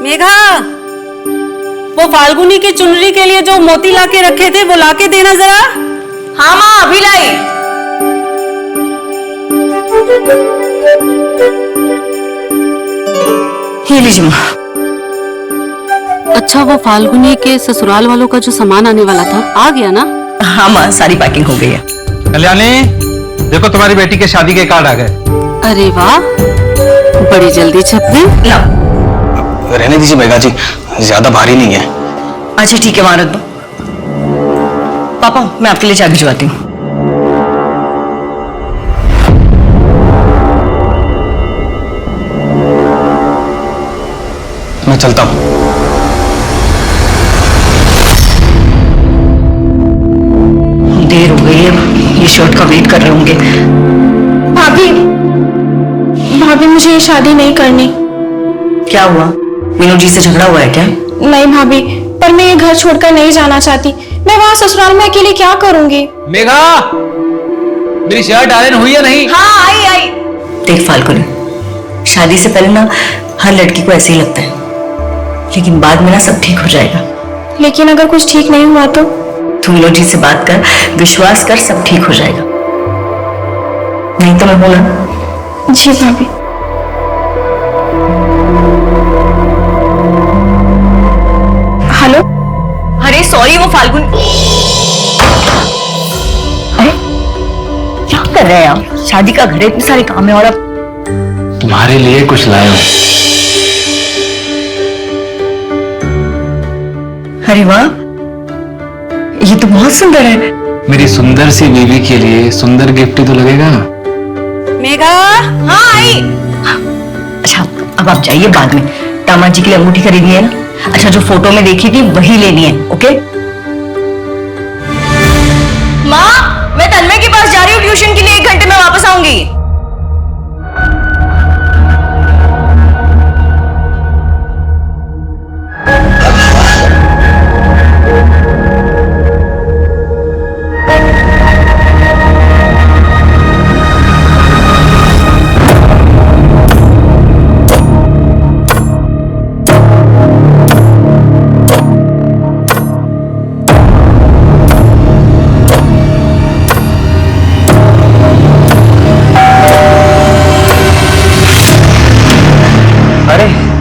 मेघा, वो फाल्गुनी की चुनरी के लिए जो मोती लाके रखे थे वो लाके देना जरा। हाँ माँ, अभी लाई। ये लीजिए माँ। अच्छा, वो फाल्गुनी के ससुराल वालों का जो सामान आने वाला था आ गया ना? हाँ माँ, सारी पैकिंग हो गई है। कल्याणी, देखो तुम्हारी बेटी के शादी के कार्ड आ गए। अरे वाह, बड़ी जल्दी छप गए। रहने दीजिए मेघा जी, ज्यादा भारी नहीं है। अच्छा ठीक है, वहां रख दो। पापा, मैं आपके लिए चाय भिजवाती हूँ। मैं चलता हूँ। देर हो गई है, ये शर्ट का वेट कर रहे होंगे। भाभी, भाभी मुझे ये शादी नहीं करनी। क्या हुआ? मीनू जी से झगड़ा हुआ है क्या? नहीं भाभी, पर मैं ये घर छोड़कर नहीं जाना चाहती। मैं वहाँ ससुराल में अकेले क्या करूंगी? मेघा, मेरी शर्ट आयरन हुई है नहीं? हाँ, आई आई। देख फाल्गुनी, शादी से पहले ना हर लड़की को ऐसे ही लगता है, लेकिन बाद में ना सब ठीक हो जाएगा। लेकिन अगर कुछ ठीक नहीं हुआ तो? तू मीनू जी से बात कर, विश्वास कर, सब ठीक हो जाएगा। नहीं तो मैं हूं ना। जी भाभी। हेलो। अरे सॉरी, वो फाल्गुन। अरे क्या कर रहे हैं आप? शादी का घर है, इतने सारे काम है और अब तुम्हारे लिए कुछ लाए हूं। अरे वाह, ये तो बहुत सुंदर है। मेरी सुंदर सी बीवी के लिए सुंदर गिफ्ट ही तो लगेगा। मेघा, हाँ आई। अच्छा, अब आप जाइए, बाद में दामाद जी के लिए अंगूठी खरीदनी है ना? अच्छा, जो फोटो में देखी थी वही लेनी है, ओके? माँ, मैं तन्मय के पास जा रही हूँ ट्यूशन के लिए, 1 घंटे में वापस आऊंगी।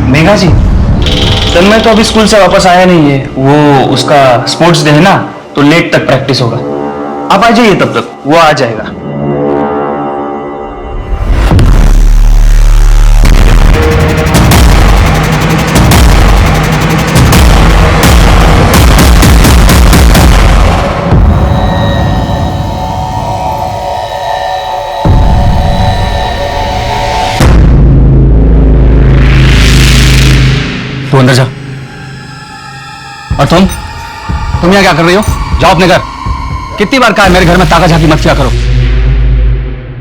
मेघा जी, तन्मय तो अभी स्कूल से वापस आया नहीं है। वो उसका स्पोर्ट्स डे है ना, तो लेट तक प्रैक्टिस होगा। आप आ जाइए, तब तक वो आ जाएगा। तू अंदर जा। और तुम यहाँ क्या कर रही हो? जाओ अपने घर। कितनी बार कहा है मेरे घर में ताका झाकी मत किया करो।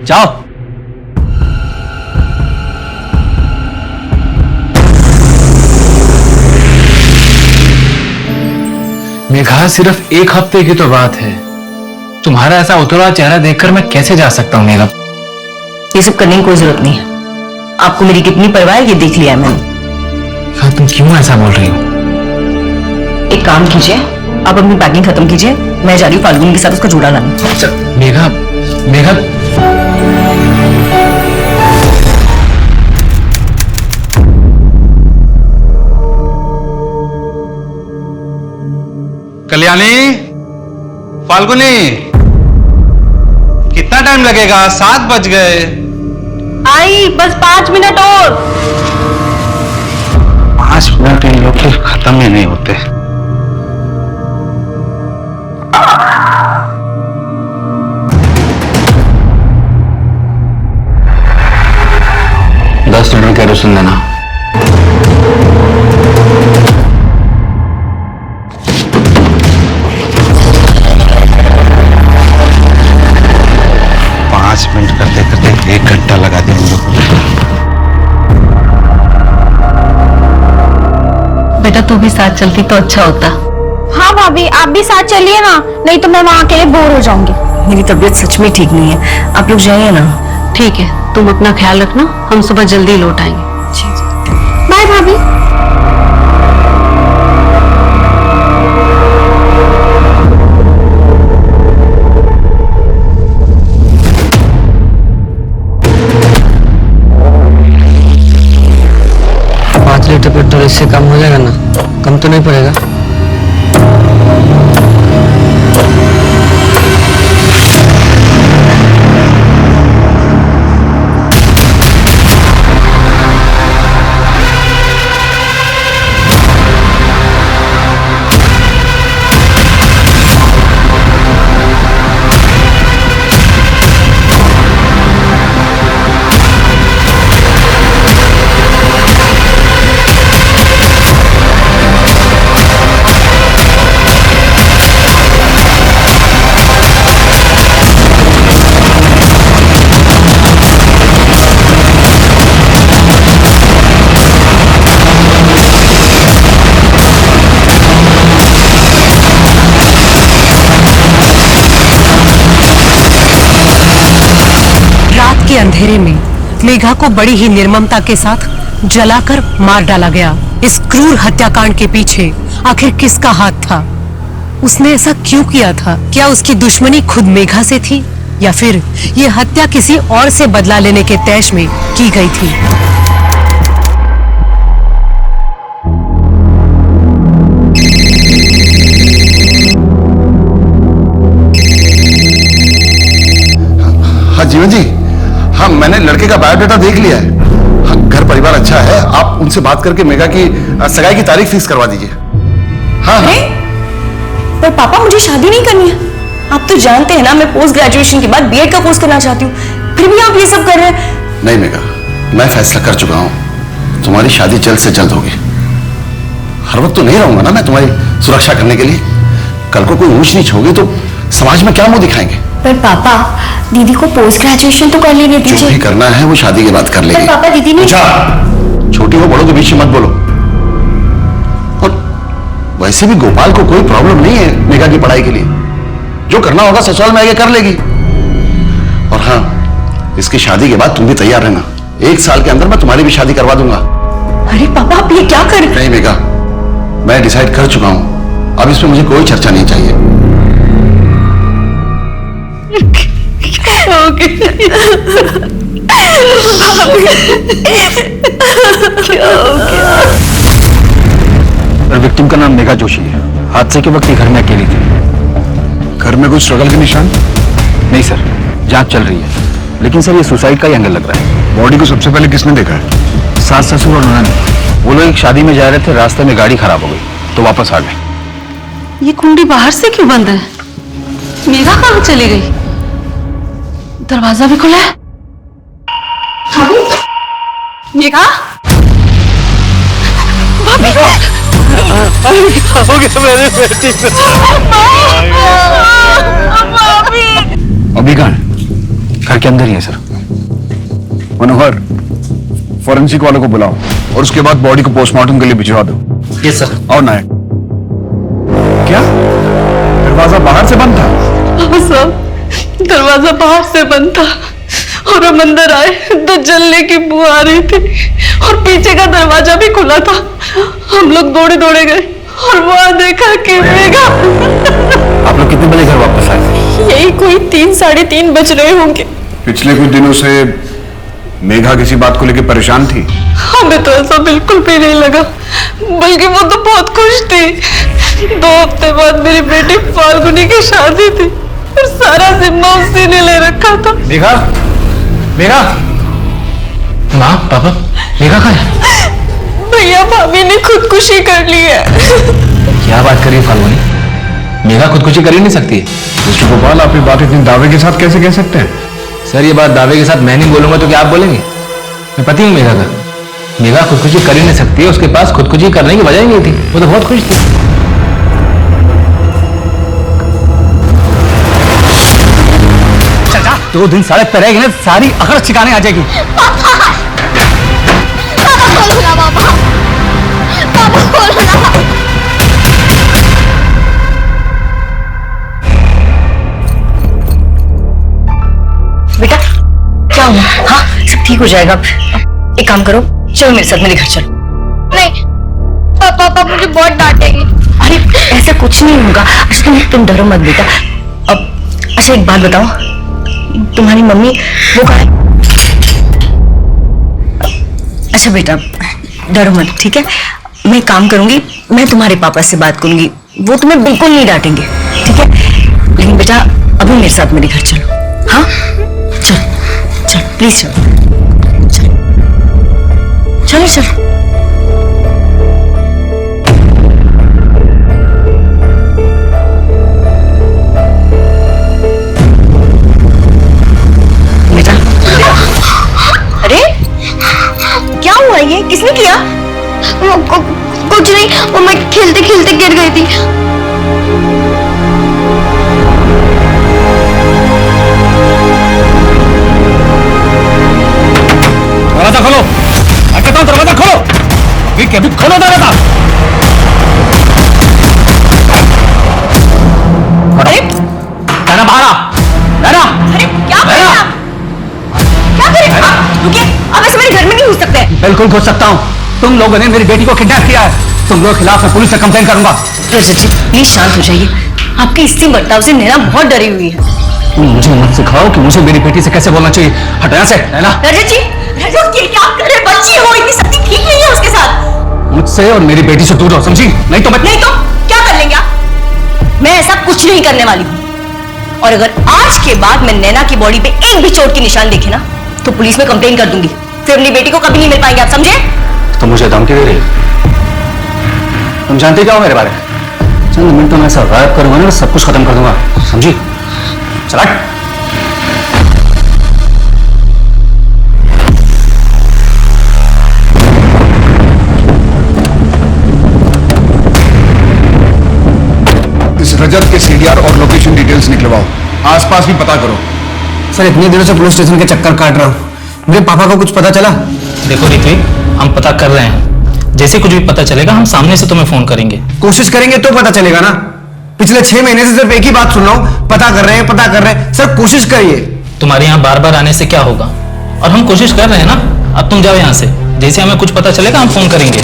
जाओ। मेघा, सिर्फ 1 हफ्ते की तो बात है। तुम्हारा ऐसा उतरा चेहरा देखकर मैं कैसे जा सकता हूँ मेघा? ये सब करने की कोई जरूरत नहीं है। आपको मेरी कितनी परवाह है ये देख लिया है मैंने। हाँ, तुम क्यों ऐसा बोल रही हो? एक काम कीजिए, आप अपनी पैकिंग खत्म कीजिए, मैं जा रही हूँ फाल्गुनी के साथ उसका जोड़ा लाने। अच्छा, मेघा, मेघा, कल्याणी, फाल्गुनी, कितना टाइम लगेगा? 7 बज गए। आई, बस 5 मिनट और। 5 मिनट इन लोग के खत्म ही नहीं होते। $10 केरोसिन देना। मिनट करते करते 1 घंटा लगा दिया हम लोग। बेटा, तू भी साथ चलती तो अच्छा होता। हाँ भाभी, आप भी साथ चलिए ना, नहीं तो मैं वहाँ अकेले बोर हो जाऊंगी। मेरी तबीयत सच में ठीक नहीं है, आप लोग जाइए ना। ठीक है, तुम अपना ख्याल रखना, हम सुबह जल्दी लौट आएंगे। बाय भाभी। इससे कम हो जाएगा ना? कम तो नहीं पड़ेगा? के अंधेरे में मेघा को बड़ी ही निर्ममता के साथ जलाकर मार डाला गया। इस क्रूर हत्याकांड के पीछे आखिर किसका हाथ था? उसने ऐसा क्यों किया था? क्या उसकी दुश्मनी खुद मेघा से थी या फिर ये हत्या किसी और से बदला लेने के तैश में की गई थी? हाँ जीवन जी, हाँ मैंने लड़के का बायोडाटा देख लिया है। हाँ, घर परिवार अच्छा है। आप उनसे बात करके मेघा की सगाई की तारीख फिक्स करवा दीजिए। हाँ हाँ। पर पापा मुझे शादी नहीं करनी है। आप तो जानते हैं ना, मैं पोस्ट ग्रेजुएशन के बाद बीएड का कोर्स करना चाहती हूँ, फिर भी आप ये सब कर रहे हैं। नहीं मेघा, मैं फैसला कर चुका हूँ, तुम्हारी शादी जल्द से जल्द होगी। हर वक्त तो नहीं रहूंगा ना मैं तुम्हारी सुरक्षा करने के लिए। कल को कोई ऊंच नीच होगी तो समाज में क्या मुंह दिखाएंगे? पर पापा, दीदी को पोस्ट ग्रेजुएशन तो कर लेने जो दीजिए। भी करना है वो शादी के बाद कर लेंगे। पर पापा, दीदी ने छोटी हो बड़ों के बीच में मत बोलो। और वैसे भी गोपाल को कोई प्रॉब्लम नहीं है मेघा की पढ़ाई के लिए। जो करना होगा ससुराल में आके कर लेगी। और हाँ, इसकी शादी के बाद तुम भी तैयार रहना। 1 साल के अंदर मैं तुम्हारी भी शादी करवा दूंगा। अरे पापा, आप ये क्या कर रहे हैं? नहीं मेघा, मैं डिसाइड कर चुका हूं। अब इसमें मुझे कोई चर्चा नहीं चाहिए। और विक्टिम का नाम मेघा जोशी है। हादसे के वक्त ये घर में अकेली थी। घर में कुछ स्ट्रगल के निशान? नहीं सर, जांच चल रही है, लेकिन सर ये सुसाइड का ही एंगल लग रहा है। बॉडी को सबसे पहले किसने देखा है? सास ससुर और ननद। वो लोग एक शादी में जा रहे थे, रास्ते में गाड़ी खराब हो गई तो वापस आ गए। ये कुंडी बाहर से क्यों बंद है? मेघा कहाँ चली गई? दरवाजा भी खुला है। मेघा, अभी कहाँ है? घर के अंदर ही है सर। मनोहर, फॉरेंसिक वालों को बुलाओ और उसके बाद बॉडी को पोस्टमार्टम के लिए भिजवा दो। Yes sir. और नायक, क्या दरवाजा बाहर से बंद था? हाँ साहब, दरवाजा बाहर से बंद था और हम अंदर आए तो जलने की बू आ रही थी और पीछे का दरवाजा भी खुला था। हम लोग दौड़े दौड़े गए और वहां देखा कि मेघा। आप लोग कितने बजे घर वापस आए? यही कोई 3 साढ़े 3 बज रहे होंगे। पिछले कुछ दिनों से मेघा किसी बात को लेकर परेशान थी? हमें तो ऐसा बिल्कुल भी नहीं लगा, बल्कि वो तो बहुत खुश थी। 2 हफ्ते बाद मेरी बेटी फाल्गुनी की शादी थी और सारा जिम्मा उसी ने ले रखा था। मेघा, मेघा, माँ, पापा, मेघा कहाँ है? भैया, भाभी ने खुदकुशी कर ली है। क्या बात करिए फाल्गुनी? मेघा खुदकुशी कर ही नहीं सकती। मिस्टर गोपाल, आप ये बात इतनी दावे के साथ कैसे कह सकते हैं? सर ये बात दावे के साथ मैं नहीं बोलूंगा तो क्या आप बोलेंगे? मैं पति हूँ मेघा का। मेघा खुदकुशी कर ही नहीं सकती है, उसके पास खुदकुशी करने की वजह ही नहीं थी। वो तो बहुत खुश थी। चाचा, 2 दिन सड़क पर रहेगी ना, सारी अकड़ ठिकाने आ जाएगी। बेटा क्या हुआ? हाँ, सब ठीक हो जाएगा। एक काम करो, चलो मेरे साथ, मेरे घर चलो। नहीं पापा, मुझे बहुत डांटेंगे। अरे ऐसा कुछ नहीं होगा। अच्छा तुम डरो मत बेटा। अब अच्छा एक बात बताओ, तुम्हारी मम्मी वो कहाँ है? अच्छा बेटा डरो मत, ठीक है? मैं काम करूंगी, मैं तुम्हारे पापा से बात करूंगी, वो तुम्हें बिल्कुल नहीं डांटेंगे, ठीक है? लेकिन बेटा अभी मेरे साथ मेरे घर चलो। हाँ चल चल प्लीज चलो, चलो चलो चलो। बेटा अरे क्या हुआ, ये किसने किया? कुछ नहीं, वो मैं खेलते खेलते गिर गई थी। दरवाजा खोलो, मैं कहता हूँ दरवाजा खोलो, अभी खोलो दरवाजा। अरे नैना बाहर आ, नैना। अरे क्या कर रहे हैं आप? क्या कर रहे हैं आप? रुकिए, आप ऐसे मेरे घर में नहीं घुस सकते। बिल्कुल घुस सकता हूँ। तुम लोगों ने मेरी बेटी को किडनैप किया है, तुम लोगों के खिलाफ मैं पुलिस से कंप्लेन करूंगा। रजत जी प्लीज शांत हो जाइए, आपके इसी बर्ताव से नैना बहुत डरी हुई है। मुझे मत सिखाओ कि मुझे मेरी बेटी से कैसे बोलना चाहिए। हटो यहाँ से नैना। रजत जी, रजत ये क्या कर रहे? बच्ची हो, इतनी सख्ती ठीक नहीं है उसके साथ। मुझसे और मेरी बेटी से दूर रहो, समझी? नहीं तो क्या कर लेंगे आप? मैं ऐसा कुछ नहीं करने वाली हूँ, और अगर आज के बाद मैं नैना की बॉडी पे एक भी चोट के निशान देखे ना तो पुलिस में कंप्लेन कर दूंगी, फिर अपनी बेटी को कभी नहीं मिल पाएंगे, आप समझे? तुम मुझे धमकी दे रही हो? तुम जानते क्या हो मेरे बारे में? चंद मिनटों में ऐसा गायब करूंगा ना, सब कुछ खत्म कर दूंगा, समझी? चला। इस रजत के सीडीआर और लोकेशन डिटेल्स निकलवाओ, आसपास भी पता करो। सर इतनी देर से पुलिस स्टेशन के चक्कर काट रहा हूँ, मेरे पापा को कुछ पता चला? देखो ऋत्विक, हम पता कर रहे हैं, जैसे कुछ भी पता चलेगा हम सामने से तुम्हें फोन करेंगे। कोशिश करेंगे तो पता चलेगा ना। पिछले 6 महीने से सिर्फ एक ही बात सुन रहा हूँ, पता कर रहे हैं, पता कर रहे हैं। सर कोशिश करिए। तुम्हारे यहाँ बार बार आने से क्या होगा, और हम कोशिश कर रहे हैं ना। अब तुम जाओ यहाँ से, जैसे हमें कुछ पता चलेगा हम फोन करेंगे।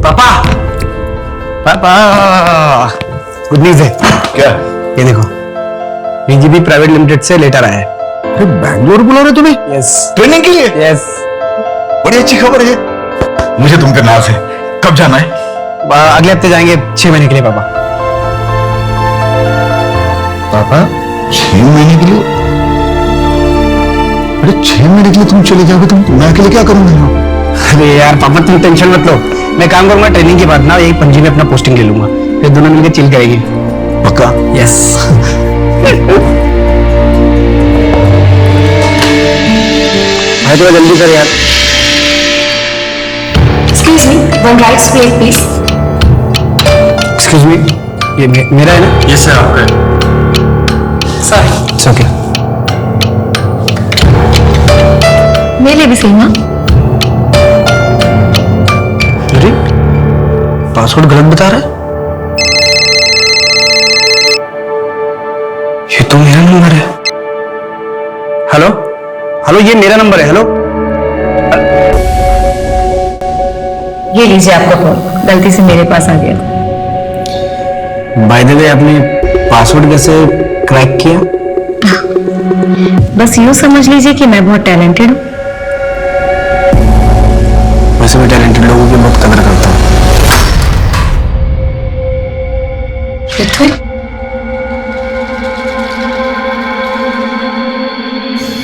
पापा, पापा, गुड न्यूज है। क्या? ये देखो, बीजीबी प्राइवेट लिमिटेड से लेटर आया है। अरे बैंगलोर बुला रहे तुम्हें? यस ट्रेनिंग के लिए? यस। बड़ी अच्छी खबर है। मुझे तुम पे नाज है। कब जाना है? अगले हफ्ते जाएंगे 6 महीने के लिए पापा। पापा 6 महीने के लिए? अरे 6 महीने के लिए तुम चले जाओगे, तुम मैं अकेले क्या करूंगा? अरे यार पापा तुम टेंशन मत लो, मैं काम करूंगा ट्रेनिंग के बाद ना, यही पणजी में अपना पोस्टिंग ले लूंगा, फिर दोनों मिलकर चिल करेंगे। पक्का? यस। भाई थोड़ा जल्दी कर यार। Excuse me, one rice plate please. Excuse me, ये मेरा है ना? यस सर, आपका है। Sorry, it's okay. मेरे लिए भी सेम। हाँ, अरे पासवर्ड गलत बता रहा है। ये तो मेरा नंबर है। हेलो हेलो, ये मेरा नंबर है। हेलो, ये लीजिए आपका फोन, गलती से मेरे पास आ गया। बाय द वे आपने पासवर्ड कैसे क्रैक किया? बस यूं समझ लीजिए कि मैं बहुत टैलेंटेड हूँ। वैसे मैं टैलेंटेड लोगों की बहुत कदर करता हूँ। ऋत्विक,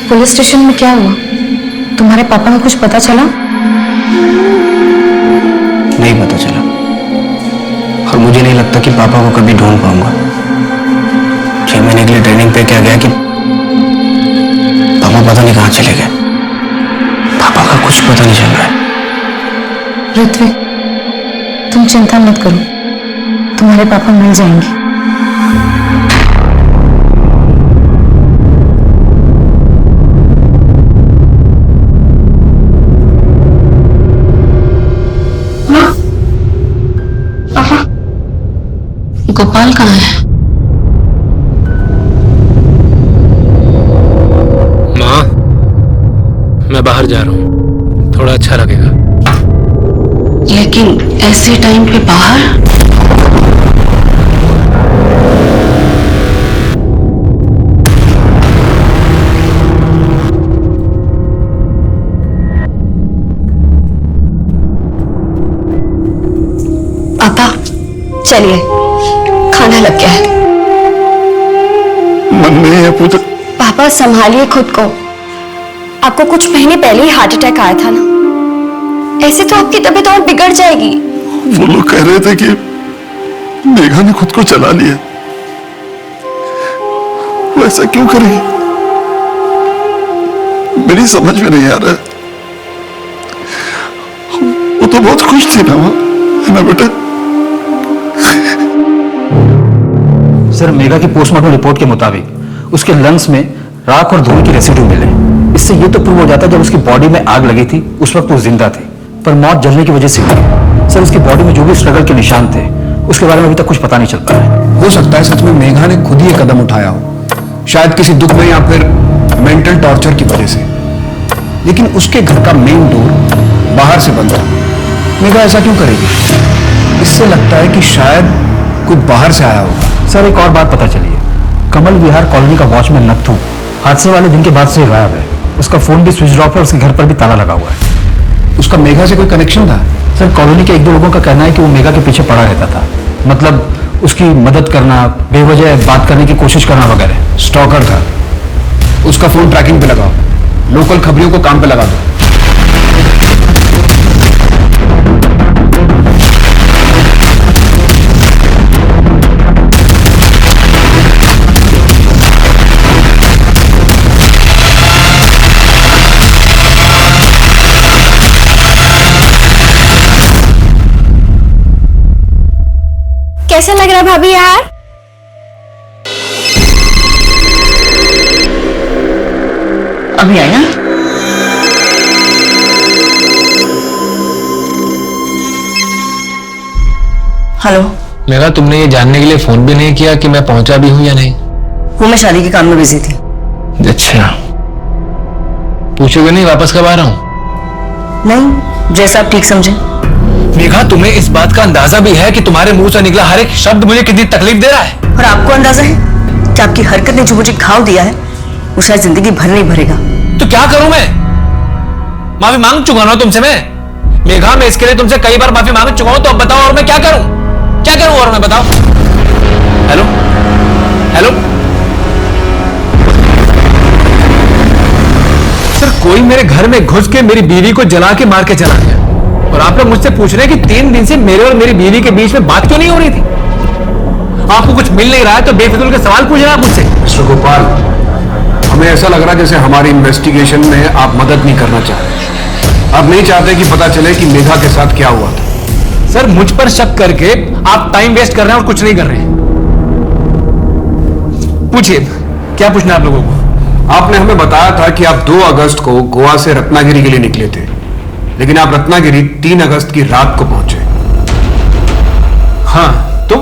पुलिस स्टेशन में क्या हुआ? तुम्हारे पापा को कुछ पता चला? नहीं पता चला, और मुझे नहीं लगता कि पापा को कभी ढूंढ पाऊंगा। 6 महीने के लिए ट्रेनिंग पे क्या गया कि पापा पता नहीं कहाँ चले गए। पापा का कुछ पता नहीं चल रहा है। ऋत्विक, तुम चिंता मत करो, तुम्हारे पापा मिल जाएंगे। गोपाल कहाँ है? माँ, मैं बाहर जा रहा हूँ, थोड़ा अच्छा लगेगा। लेकिन ऐसे टाइम पे बाहर? चलिए, खाना लग गया है। मन नहीं है पूजा। पापा संभालिए खुद को। आपको कुछ महीने पहले ही हार्ट अटैक आया था ना, ऐसे तो आपकी तबीयत और बिगड़ जाएगी। वो लोग कह रहे थे कि मेघा ने खुद को चला लिया। वो ऐसा क्यों करेगी? मेरी समझ में नहीं आ रहा है। वो तो बहुत खुश थी ना, है ना बेटा? सर, मेघा की पोस्टमार्टम रिपोर्ट के मुताबिक उसके लंग्स में राख और धूल की रेसिड्यू मिले। इससे ये तो प्रूव हो जाता है जब उसकी बॉडी में आग लगी थी उस वक्त वो जिंदा थे, पर मौत जलने की वजह से हुई। सर, उसकी बॉडी में जो भी स्ट्रगल के निशान थे उसके बारे में अभी तक कुछ पता नहीं चल पाया है। हो सकता है सच में मेघा ने खुद ही ये कदम उठाया हो, शायद किसी दुख में या फिर मेंटल टॉर्चर की वजह से। लेकिन उसके घर का मेन डोर बाहर से बंद था। मेघा ऐसा क्यों करेगी? इससे लगता है कि शायद कोई बाहर से आया होगा। सर, एक और बात पता चली है। कमल विहार कॉलोनी का वॉचमैन नत्थू हादसे वाले दिन के बाद से गायब है। उसका फोन भी स्विच ऑफ है, उसके घर पर भी ताला लगा हुआ है। उसका मेघा से कोई कनेक्शन था? सर, कॉलोनी के एक दो लोगों का कहना है कि वो मेघा के पीछे पड़ा रहता था, मतलब उसकी मदद करना, बेवजह बात करने की कोशिश करना वगैरह। स्टॉकर था। उसका फोन ट्रैकिंग पे लगाओ, लोकल खबरियों को काम पे लगा दो। कैसा लग रहा है भाभी यार? अभी आया। हेलो। मेघा, तुमने ये जानने के लिए फोन भी नहीं किया कि मैं पहुंचा भी हूं या नहीं? वो मैं शादी के काम में बिजी थी। अच्छा, पूछोगे नहीं वापस कब आ रहा हूं? नहीं, जैसा आप ठीक समझे। मेघा, तुम्हें इस बात का अंदाजा भी है कि तुम्हारे मुंह से निकला हर एक शब्द मुझे कितनी तकलीफ दे रहा है? और आपको अंदाजा है कि आपकी हरकत ने जो मुझे घाव दिया है वो शायद जिंदगी भर नहीं भरेगा। तो क्या करूं मैं? माफी मांग चुका ना तुमसे मैं। मेघा, मैं इसके लिए तुमसे कई बार माफी मांग चुका हूं, तो अब बताओ और मैं क्या करूं? क्या करूं और मैं, बताओ। हेलो हेलो सर, कोई मेरे घर में घुस के मेरी बीवी को जला के मार के चला गया, और आप लोग मुझसे पूछ रहे हैं कि 3 दिन से मेरे और मेरी बीवी के बीच में बात क्यों नहीं हो रही थी? आपको कुछ मिल नहीं रहा है तो बेफिजूल के सवाल पूछ रहे हैं आप मुझसे। मिस्टर गोपाल, हमें ऐसा लग रहा है जैसे हमारी इन्वेस्टिगेशन में आप मदद नहीं करना चाह रहे। आप नहीं चाहते कि पता चले कि मेघा के साथ क्या हुआ था। सर, मुझ पर शक करके आप टाइम वेस्ट कर रहे हैं और कुछ नहीं कर रहे हैं। पूछिए, क्या पूछना है आप लोगों को? आपने हमें बताया था कि आप 2 अगस्त को गोवा से रत्नागिरी के लिए निकले थे, लेकिन आप रत्नागिरी 3 अगस्त की रात को पहुंचे। हाँ, तो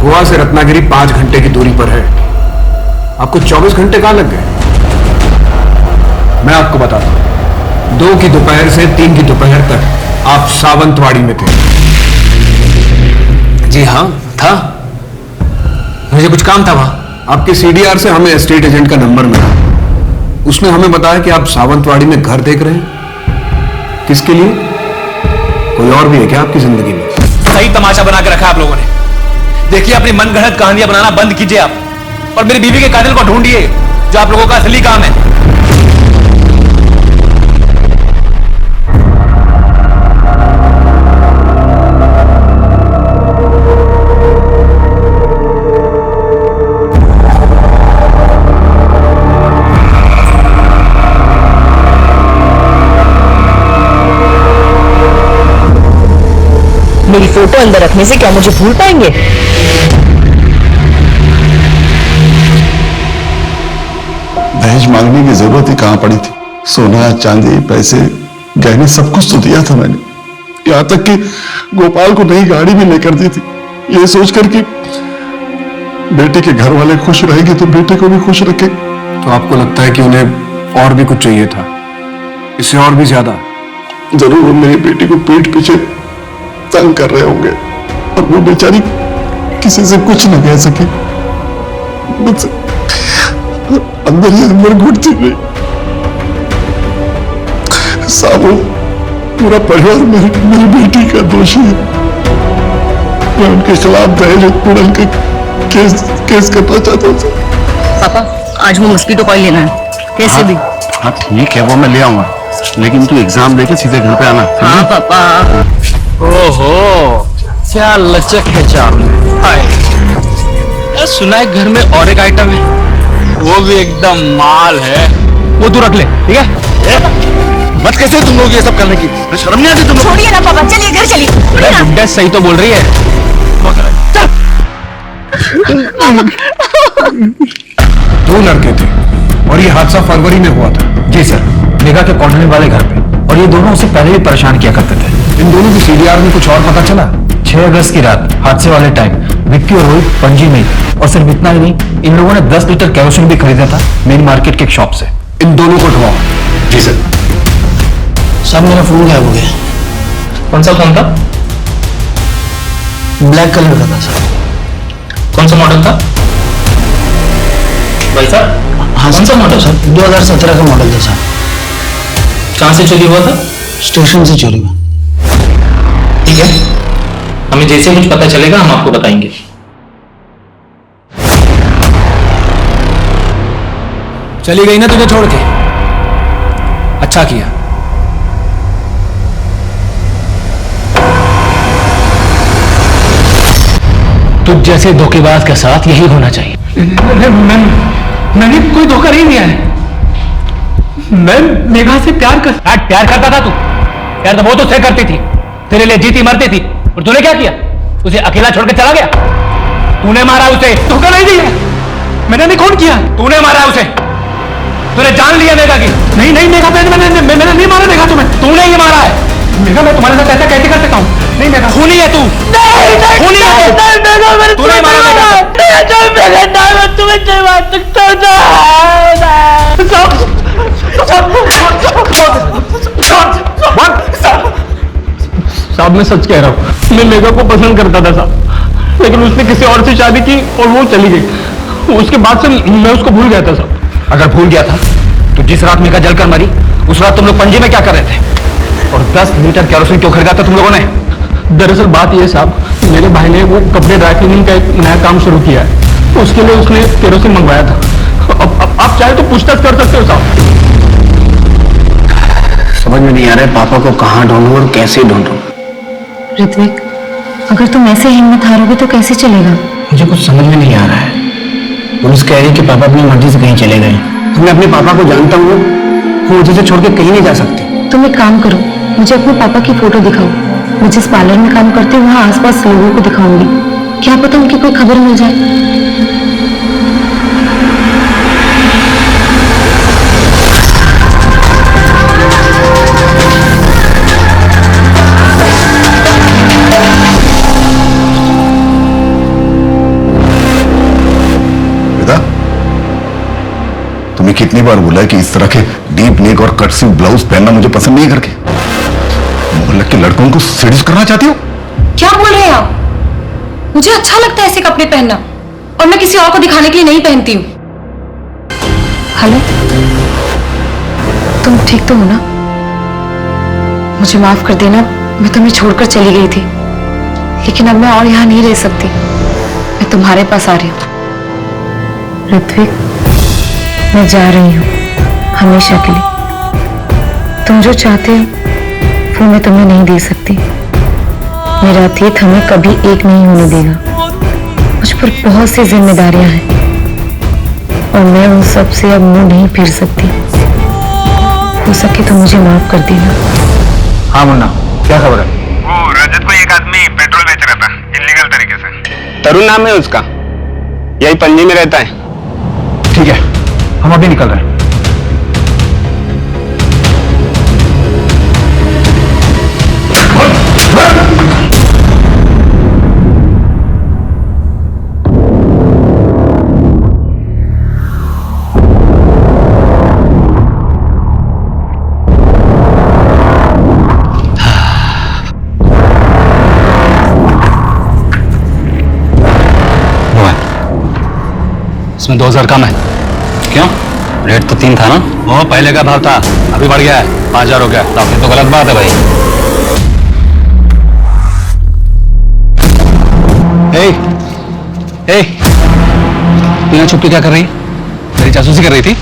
गोवा से रत्नागिरी 5 घंटे की दूरी पर है। आपको 24 घंटे कहां लग गए? मैं आपको बताता हूं। 2 की दोपहर से 3 की दोपहर तक आप सावंतवाड़ी में थे। जी हाँ, था। मुझे कुछ काम था वहां। आपके सीडीआर से हमें एस्टेट एजेंट का नंबर मिला। उसने हमें बताया कि आप सावंतवाड़ी में घर देख रहे हैं। किसके लिए? कोई और भी है क्या आपकी जिंदगी में? सही तमाशा बना के रखा आप लोगों ने। देखिए, अपनी मनगढ़ंत कहानियां बनाना बंद कीजिए आप, और मेरी बीवी के कातिल को ढूंढिए, जो आप लोगों का असली काम है। मेरी फोटो अंदर रखने से क्या मुझे भूल पाएंगे? दहेज मांगने की जरूरत ही कहां पड़ी थी? सोना, चांदी, पैसे, गहने सब कुछ तो दिया था मैंने। यहां तक कि गोपाल को नई गाड़ी भी लेकर दी थी, ये सोचकर कि बेटे के घर वाले खुश रहेंगे तो बेटे को भी खुश रखेंगे। तो आपको लगता है कि उन्हें और भी कुछ चाहिए था, इससे और भी ज्यादा? जरूर वो मेरी बेटी को पीठ पीछे तंग कर रहे होंगे, और वो बेचारी किसी से कुछ न कह सके। मुझसे अंदर ही अंदर घुटती रही। साबो, पूरा परिवार मेरी बेटी का दोषी है। मैं उनके खिलाफ दहेज उत्पीड़न के केस करना चाहता हूँ सर। पापा आज वो मस्कीटो कॉइल लेना है कैसे भी। हाँ ठीक है, वो मैं ले आऊंगा, लेकिन तू एग्जाम देके सीधे घर पे आना। हाँ पापा। ओहो क्या लचक है चाल में। हाय सुना है घर में और एक आइटम है, वो भी एकदम माल है, वो तू रख ले ठीक है। मत कैसे तुम लोग ये सब करने की, शर्म नहीं आती तुम लोग? छोड़िए ना पापा, चलिए घर चलिए। अरे बुड्ढा सही तो बोल रही है। दो लड़के थे और ये हादसा फरवरी में हुआ था। जी सर, मेघा के कॉलोनी वाले घर पे, और ये दोनों उससे पहले भी परेशान किया करते थे। इन दोनों की सीडीआर में कुछ और पता चला? 6 अगस्त की रात हादसे वाले टाइम विक्की और रोहित पणजी में, और सिर्फ इतना ही नहीं, इन लोगों ने 10 लीटर केरोसिन भी खरीदा था मेन मार्केट के एक शॉप से। इन दोनों को ढूंढो। जी सर। सब मेरा फोन गायब हो गया। कौन सा फोन था? ब्लैक कलर का था सर। कौन सा मॉडल था भाई साहब? हाँ कौन सा मॉडल? सर 2017 का मॉडल था सर। कहाँ से चोरी हुआ था? स्टेशन से चोरी हुआ। ठीक है, हमें जैसे कुछ पता चलेगा हम आपको बताएंगे। चली गई ना तुझे छोड़ के, अच्छा किया। तुझ जैसे धोखेबाज के साथ यही होना चाहिए। मैंने कोई धोखा नहीं दिया है, मैं मेघा से प्यार करता था। तू प्यार तो वो तो से करती थी, तेरे लिए जीती मरती थी, और तूने क्या किया? उसे अकेला छोड़ के चला गया। तूने मारा उसे, धोखा नहीं दिया। मैंने नहीं, खून किया, तूने मारा उसे। तूने जान लिया मेघा की। नहीं मेघा, मैंने नहीं मारा मेघा तुम्हें, तूने ही मारा है। मेघा मैं तुम्हारे साथ ऐसा कैसे कर सकता हूँ? नहीं मेघा, खूनी है तू। खूनी है तू। तूने मारा मेघा। तुम्हें नहीं मार सकता। साहब मैं सच कह रहा हूँ, मैं मेघा को पसंद करता था साहब, लेकिन उसने किसी और से शादी की और वो चली गई। उसके बाद से मैं उसको भूल गया था साहब। अगर भूल गया था तो जिस रात मेघा जलकर मरी उस रात तुम लोग पणजी में क्या कर रहे थे? और 10 लीटर केरोसिन क्यों खरीदा था तुम लोगों ने? दरअसल बात यह साहब, मेरे भाई ने वो कपड़े ड्राई क्लीनिंग का एक नया काम शुरू किया है, उसके लिए उसने केरोसिन मंगवाया था। अब आप चाहे तो पूछताछ कर सकते हो साहब। समझ में नहीं आ रहा है पापा को कहाँ ढूंढूं और कैसे ढूंढूं। ऋत्विक, अगर तुम ऐसे हिम्मत हारोगे तो कैसे चलेगा? मुझे कुछ समझ में नहीं आ रहा है। पुलिस कह रही है कि पापा अपनी मर्जी से कहीं चले गए। मैं अपने पापा को जानता हूँ, वो मुझे से छोड़ के कहीं नहीं जा सकते। तुम एक काम करो, मुझे अपने पापा की फोटो दिखाओ। मैं जिस पार्लर में काम करती हूँ वहाँ आसपास लोगों को दिखाऊंगी, क्या पता उनकी कोई खबर मिल जाए। तुम्हें कितनी बार बोला है कि इस तरह के डीप नेक और कट स्लीव ब्लाउज पहनना मुझे पसंद नहीं करके? मोहल्ले के लड़कों को सेड्यूस करना चाहती हो? क्या बोल रहे हैं आप? मुझे अच्छा लगता है ऐसे कपड़े पहनना, और मैं किसी और को दिखाने के लिए नहीं पहनती हूँ। हेलो, तुम ठीक तो हो ना? मुझे माफ कर देना, मैं तुम्हें छोड़कर चली गई थी, लेकिन अब मैं और यहाँ नहीं रह सकती। मैं तुम्हारे पास आ रही हूँ। ऋत्विक, मैं जा रही हूँ हमेशा के लिए। तुम जो चाहते हो वो मैं तुम्हें नहीं दे सकती। मेरा अतीत हमें कभी एक नहीं होने देगा। मुझ पर बहुत सी जिम्मेदारियां हैं और मैं उन सब से अब मुंह नहीं फेर सकती। हो सके तो मुझे माफ कर देना। हाँ मुन्ना, क्या खबर है? वो रजत को एक आदमी पेट्रोल बेच रहा था इलीगल तरीके से। तरुण नाम है उसका, यही पणजी में रहता है। ठीक है, हम अभी निकल रहे हैं। इसमें 2000 कम है। क्यों? रेट तो 3 था ना? वो पहले का भाव था, अभी बढ़ गया है, 5000 हो गया। तो गलत बात है भाई। ए, तू यहाँ छुप के क्या कर रही है? मेरी जासूसी कर रही थी?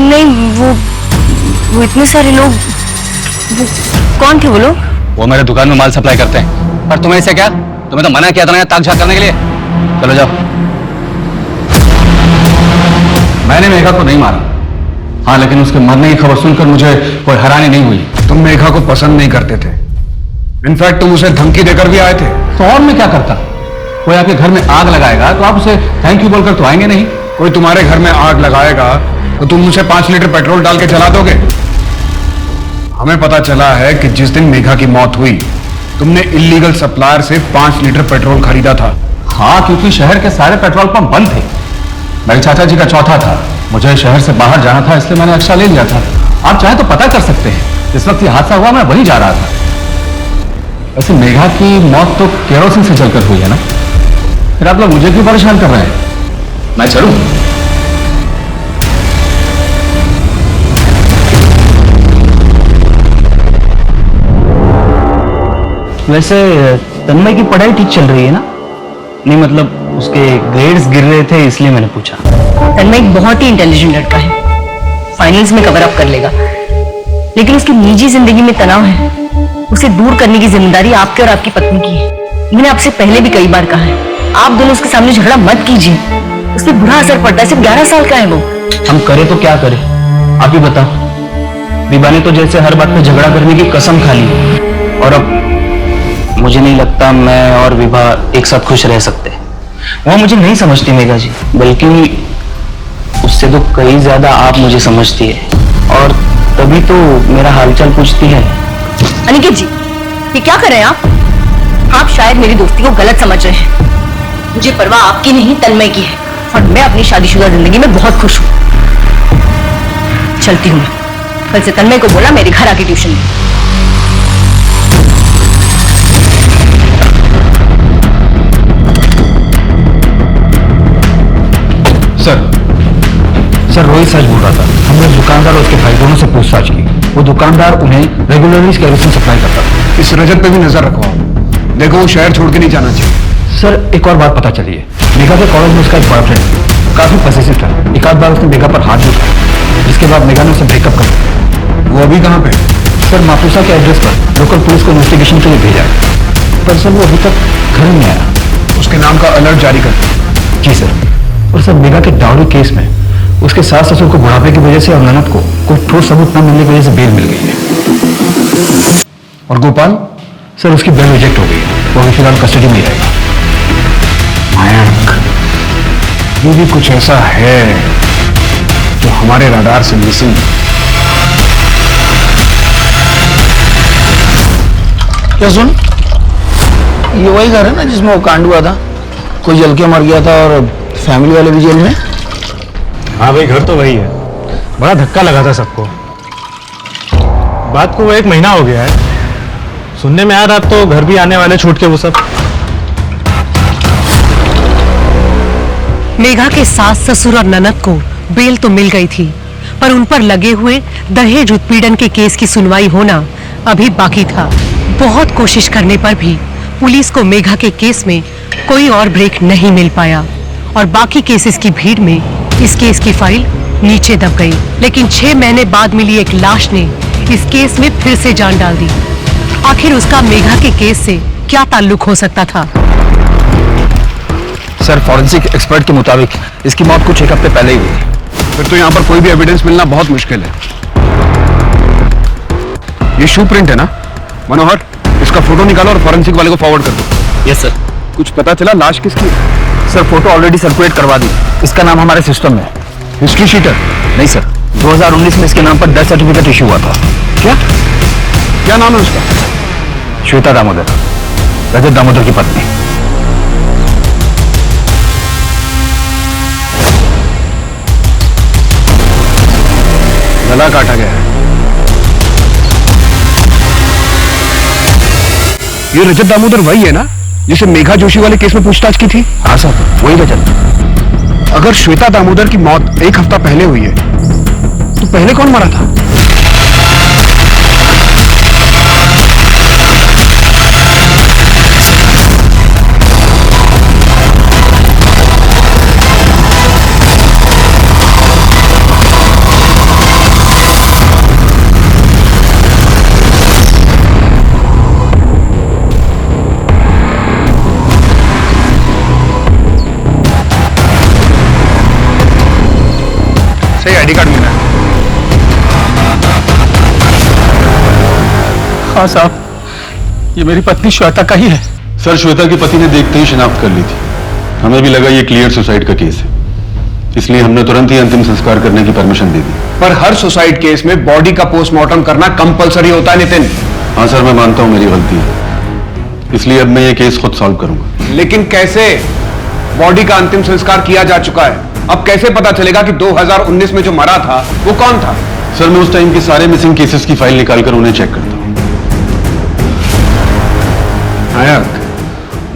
नहीं, वो इतने सारे लोग, वो कौन थे वो लोग? वो मेरे दुकान में माल सप्लाई करते हैं। पर तुम्हें इससे क्या? तुम्हें तो मना किया था ना ताक झाक करने के लिए। चलो जाओ। मैंने मेघा को नहीं मारा। हाँ, लेकिन उसके मरने की खबर सुनकर मुझे कोई हैरानी नहीं हुई। तुम मेघा को पसंद नहीं करते थे, इनफैक्ट तुम उसे धमकी देकर भी आए थे। तो और मैं क्या करता? कोई आपके घर में आग लगाएगा तो आप उसे थैंक यू बोलकर तो आएंगे नहीं। कोई तुम्हारे घर में आग लगाएगा तो तुम उसे 5 लीटर पेट्रोल डाल के जला दोगे। हमें पता चला है कि जिस दिन मेघा की मौत हुई तुमने इलीगल सप्लायर से 5 लीटर पेट्रोल खरीदा था। हाँ, क्योंकि शहर के सारे पेट्रोल पंप बंद थे। मेरे चाचा जी का चौथा था, मुझे शहर से बाहर जाना था, इसलिए मैंने एक्स्ट्रा ले लिया था। आप चाहे तो पता कर सकते हैं, जिस वक्त ये हादसा हुआ मैं वहीं जा रहा था। वैसे मेघा की मौत तो केरोसिन से जलकर हुई है ना? फिर आप लोग मुझे क्यों परेशान कर रहे हैं? मैं चलूं? वैसे तन्मय की पढ़ाई ठीक चल रही है ना? नहीं, मतलब उसके ग्रेड्स गिर रहे थे इसलिए मैंने पूछा। तन्मय एक बहुत ही इंटेलिजेंट लड़का है, फाइनल्स में कवर अप कर लेगा, लेकिन उसकी निजी जिंदगी में तनाव है। उसे दूर करने की जिम्मेदारी आपके और आपकी पत्नी की है। मैंने आपसे पहले भी कई बार कहा है, आप दोनों उसके सामने झगड़ा मत कीजिए, उस पर बुरा असर पड़ता है। सिर्फ 11 साल का है वो। हम करें तो क्या करें, आप ही बताओ। विभा ने तो जैसे हर बात में झगड़ा करने की कसम खा ली, और अब मुझे नहीं लगता मैं और विभा एक साथ खुश रह सकते। वो मुझे नहीं समझती मेघा जी, बल्कि उससे तो कई ज्यादा आप मुझे समझती है, और तभी तो मेरा हालचाल पूछती है। अनिकेत जी, ये क्या कर रहे हैं आप शायद मेरी दोस्ती को गलत समझ रहे हैं। मुझे परवाह आपकी नहीं, तन्मय की है, और मैं अपनी शादीशुदा जिंदगी में बहुत खुश हूँ। चलती हूँ मैं। कल से तन्मय को बोला मेरे घर आके ट्यूशन ले। सर रोहित सच बोल रहा था। हमने दुकानदार और उसके भाई दोनों से पूछताछ की। वो दुकानदार उन्हें रेगुलरली केरोसिन सप्लाई करता था। इस रजत पे भी नजर रखो आप, देखो वो शहर छोड़ के नहीं जाना चाहिए। सर एक और बात पता चली है, मेघा के कॉलेज में उसका एक बॉयफ्रेंड काफी पॉसेसिव था। एक आध बार उसने मेघा पर हाथ भी उठाया, जिसके बाद मेघा ने उसे ब्रेकअप कर दिया। वो अभी कहाँ पे? सर मापुसा के एड्रेस पर लोकल पुलिस को इन्वेस्टिगेशन के लिए भेजा है, पर सर वो अभी तक घर नहीं आया। उसके नाम का अलर्ट जारी कर। जी सर। और सर मेघा के डाउरी केस में उसके सास ससुर को बुढ़ापे की वजह से और ननद को कोई ठोस सबूत न मिलने की वजह से बेल मिल गई है। और गोपाल? सर उसकी बेल रिजेक्ट हो गई है, वो अभी फिलहाल कस्टडी में रहेगा। मयंक, ये भी कुछ ऐसा है जो हमारे रडार से मिसिंग। क्या सुन, ये वही घर है ना जिसमें वो कांड हुआ था, कोई जल के मर गया था और फैमिली वाले भी जेल में? हाँ भाई, घर तो वही है। बड़ा धक्का लगा था सबको। बात को वो 1 महीना हो गया है। सुनने में आ रहा तो घर भी आने वाले छूट के वो सब। मेघा के सास ससुर और ननद को बेल तो मिल गई थी, पर उन पर लगे हुए दहेज उत्पीड़न के केस की सुनवाई होना अभी बाकी था। बहुत कोशिश करने पर भी पुलिस को मेघा के केस में कोई और ब्रेक नहीं मिल पाया, और बाकी केसेस की भीड़ में इस केस की फाइल नीचे दब गई। लेकिन 6 महीने बाद मिली एक लाश ने इस केस में फिर से जान डाल दी। आखिर उसका मेघा के केस से क्या ताल्लुक हो सकता था? सर फॉरेंसिक एक्सपर्ट के मुताबिक इसकी मौत कुछ 1 हफ्ते पहले ही हुई थी। फिर तो यहाँ पर कोई भी एविडेंस मिलना बहुत मुश्किल है। ये शू प्रिंट है ना? मनोहर, इसका फोटो निकालो और फॉरेंसिक वाले को फॉरवर्ड कर दो। Yes sir. कुछ पता चला लाश किसकी? सर फोटो ऑलरेडी सर्कुलेट करवा दी। इसका नाम हमारे सिस्टम में। History sheeter? नहीं सर, 2019 में इसके नाम पर डेथ सर्टिफिकेट इशू हुआ था। क्या नाम है उसका? श्वेता दामोदर, रजत दामोदर की पत्नी। गला काटा गया है। ये रजत दामोदर वही है ना जिसे मेघा जोशी वाले केस में पूछताछ की थी? हाँ सर, वही रजत। अगर श्वेता दामोदर की मौत 1 हफ्ता पहले हुई है तो पहले कौन मरा था? हाँ साहब, ये मेरी पत्नी श्वेता का ही है। सर, श्वेता के पति ने देखते ही शिनाख्त कर ली थी। हमें भी लगा ये क्लियर सुसाइड का केस है, इसलिए हमने तुरंत ही अंतिम संस्कार करने की परमिशन दे दी। पर हर सुसाइड केस में बॉडी का पोस्टमार्टम करना कंपलसरी होता है नितिन। हाँ सर, मैं मानता हूं मेरी गलती है, इसलिए अब मैं ये केस खुद सॉल्व करूंगा। लेकिन कैसे? बॉडी का अंतिम संस्कार किया जा चुका है, अब कैसे पता चलेगा कि 2019 में जो मरा था वो कौन था? सर, मैं उस टाइम के सारे मिसिंग केसेस की फाइल निकालकर उन्हें चेक करता हूं। नायक,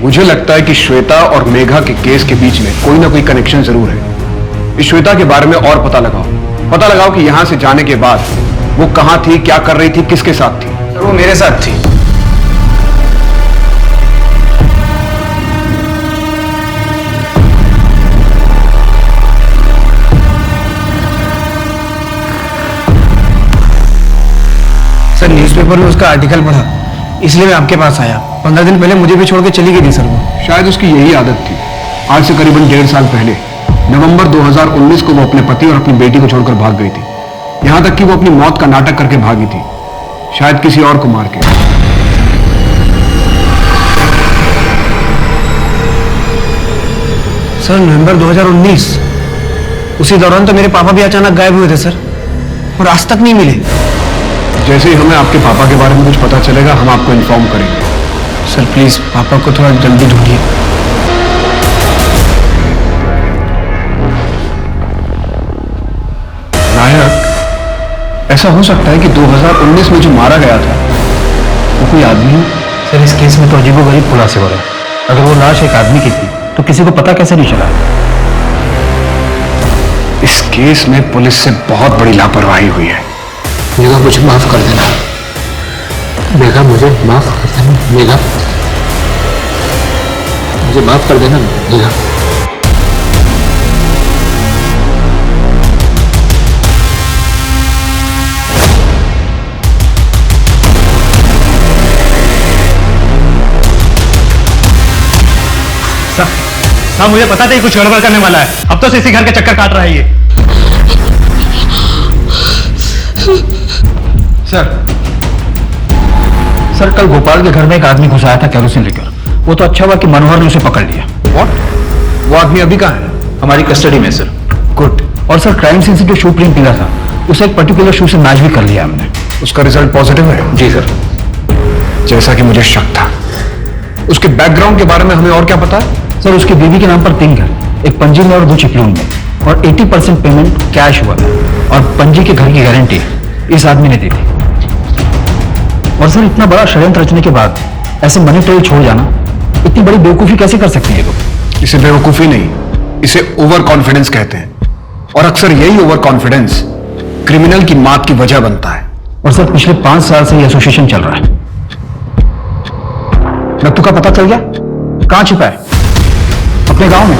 मुझे लगता है कि श्वेता और मेघा के केस के बीच में कोई ना कोई कनेक्शन जरूर है। इस श्वेता के बारे में और पता लगाओ कि यहां से जाने के बाद वो कहां थी, क्या कर रही थी, किसके साथ थी। सर, वो मेरे साथ थी। सर, न्यूज़पेपर में उसका आर्टिकल पढ़ा, इसलिए मैं आपके पास आया। 15 दिन पहले मुझे भी छोड़ के चली गई थी सर वो। शायद उसकी यही आदत थी। आज से करीबन 1.5 साल पहले नवंबर 2019 को वो अपने पति और अपनी बेटी को छोड़कर भाग गई थी। यहां तक कि वो अपनी मौत का नाटक करके भागी थी, शायद किसी और को मार के। सर, नवंबर 2019, उसी दौरान तो मेरे पापा भी अचानक गायब हुए थे सर, और आज तक नहीं मिले। जैसे ही हमें आपके पापा के बारे में कुछ पता चलेगा हम आपको इन्फॉर्म करेंगे। सर प्लीज पापा को थोड़ा जल्दी ढूंढिए। नायक, ऐसा हो सकता है कि 2019 में जो मारा गया था वो कोई आदमी हो? सर, इस केस में तो अजीबोगरीब खुलासे हो रहे हैं। अगर वो लाश एक आदमी की थी तो किसी को पता कैसे नहीं चला? इस केस में पुलिस से बहुत बड़ी लापरवाही हुई है। मेघा, मुझे माफ कर देना। मेघा, मुझे माफ कर देना। मेघा, मुझे माफ कर देना। मेघा, साहब, मुझे पता था ये कुछ गड़बड़ करने वाला है। अब तो इसी घर के चक्कर काट रहा है ये। सर, कल गोपाल के घर में एक आदमी घुस आया था कैरोसिन लेकर। वो तो अच्छा हुआ कि मनोहर ने उसे पकड़ लिया। What? वो आदमी अभी कहाँ है? हमारी कस्टडी में सर। गुड। और सर, क्राइम सीन से जो शू प्रिंट मिला था उसे एक पर्टिकुलर शू से मैच भी कर लिया हमने। उसका रिजल्ट पॉजिटिव है? जी सर। जैसा कि मुझे शक था। उसके बैकग्राउंड के बारे में हमें और क्या पता है? सर, उसकी बीवी के नाम पर 3 घर, एक पंजी में और 2 चिपलून में, और 80% पेमेंट कैश हुआ था, और पंजी के घर की गारंटी इस आदमी ने दी थी। और सर, इतना बड़ा षड्यंत्र रचने के बाद ऐसे मनी ट्रेल छोड़ जाना, इतनी बड़ी बेवकूफी कैसे कर सकते हैं लोग? इसे बेवकूफी नहीं, इसे ओवर कॉन्फिडेंस कहते हैं। और अक्सर यही ओवर कॉन्फिडेंस क्रिमिनल की मौत की वजह बनता है। और सर, पिछले 5 साल से ये एसोसिएशन चल रहा है। नत्थू का पता चल गया? कहां छिपा है? अपने गांव में?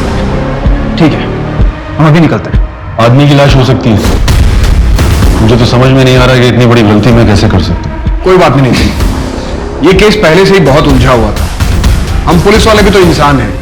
ठीक है, हम अभी निकलते हैं। आदमी की लाश हो सकती है। मुझे तो समझ में नहीं आ रहा कि इतनी बड़ी गलती मैं कैसे कर सकता हूं। कोई बात नहीं थी, ये केस पहले से ही बहुत उलझा हुआ था। हम पुलिस वाले भी तो इंसान हैं,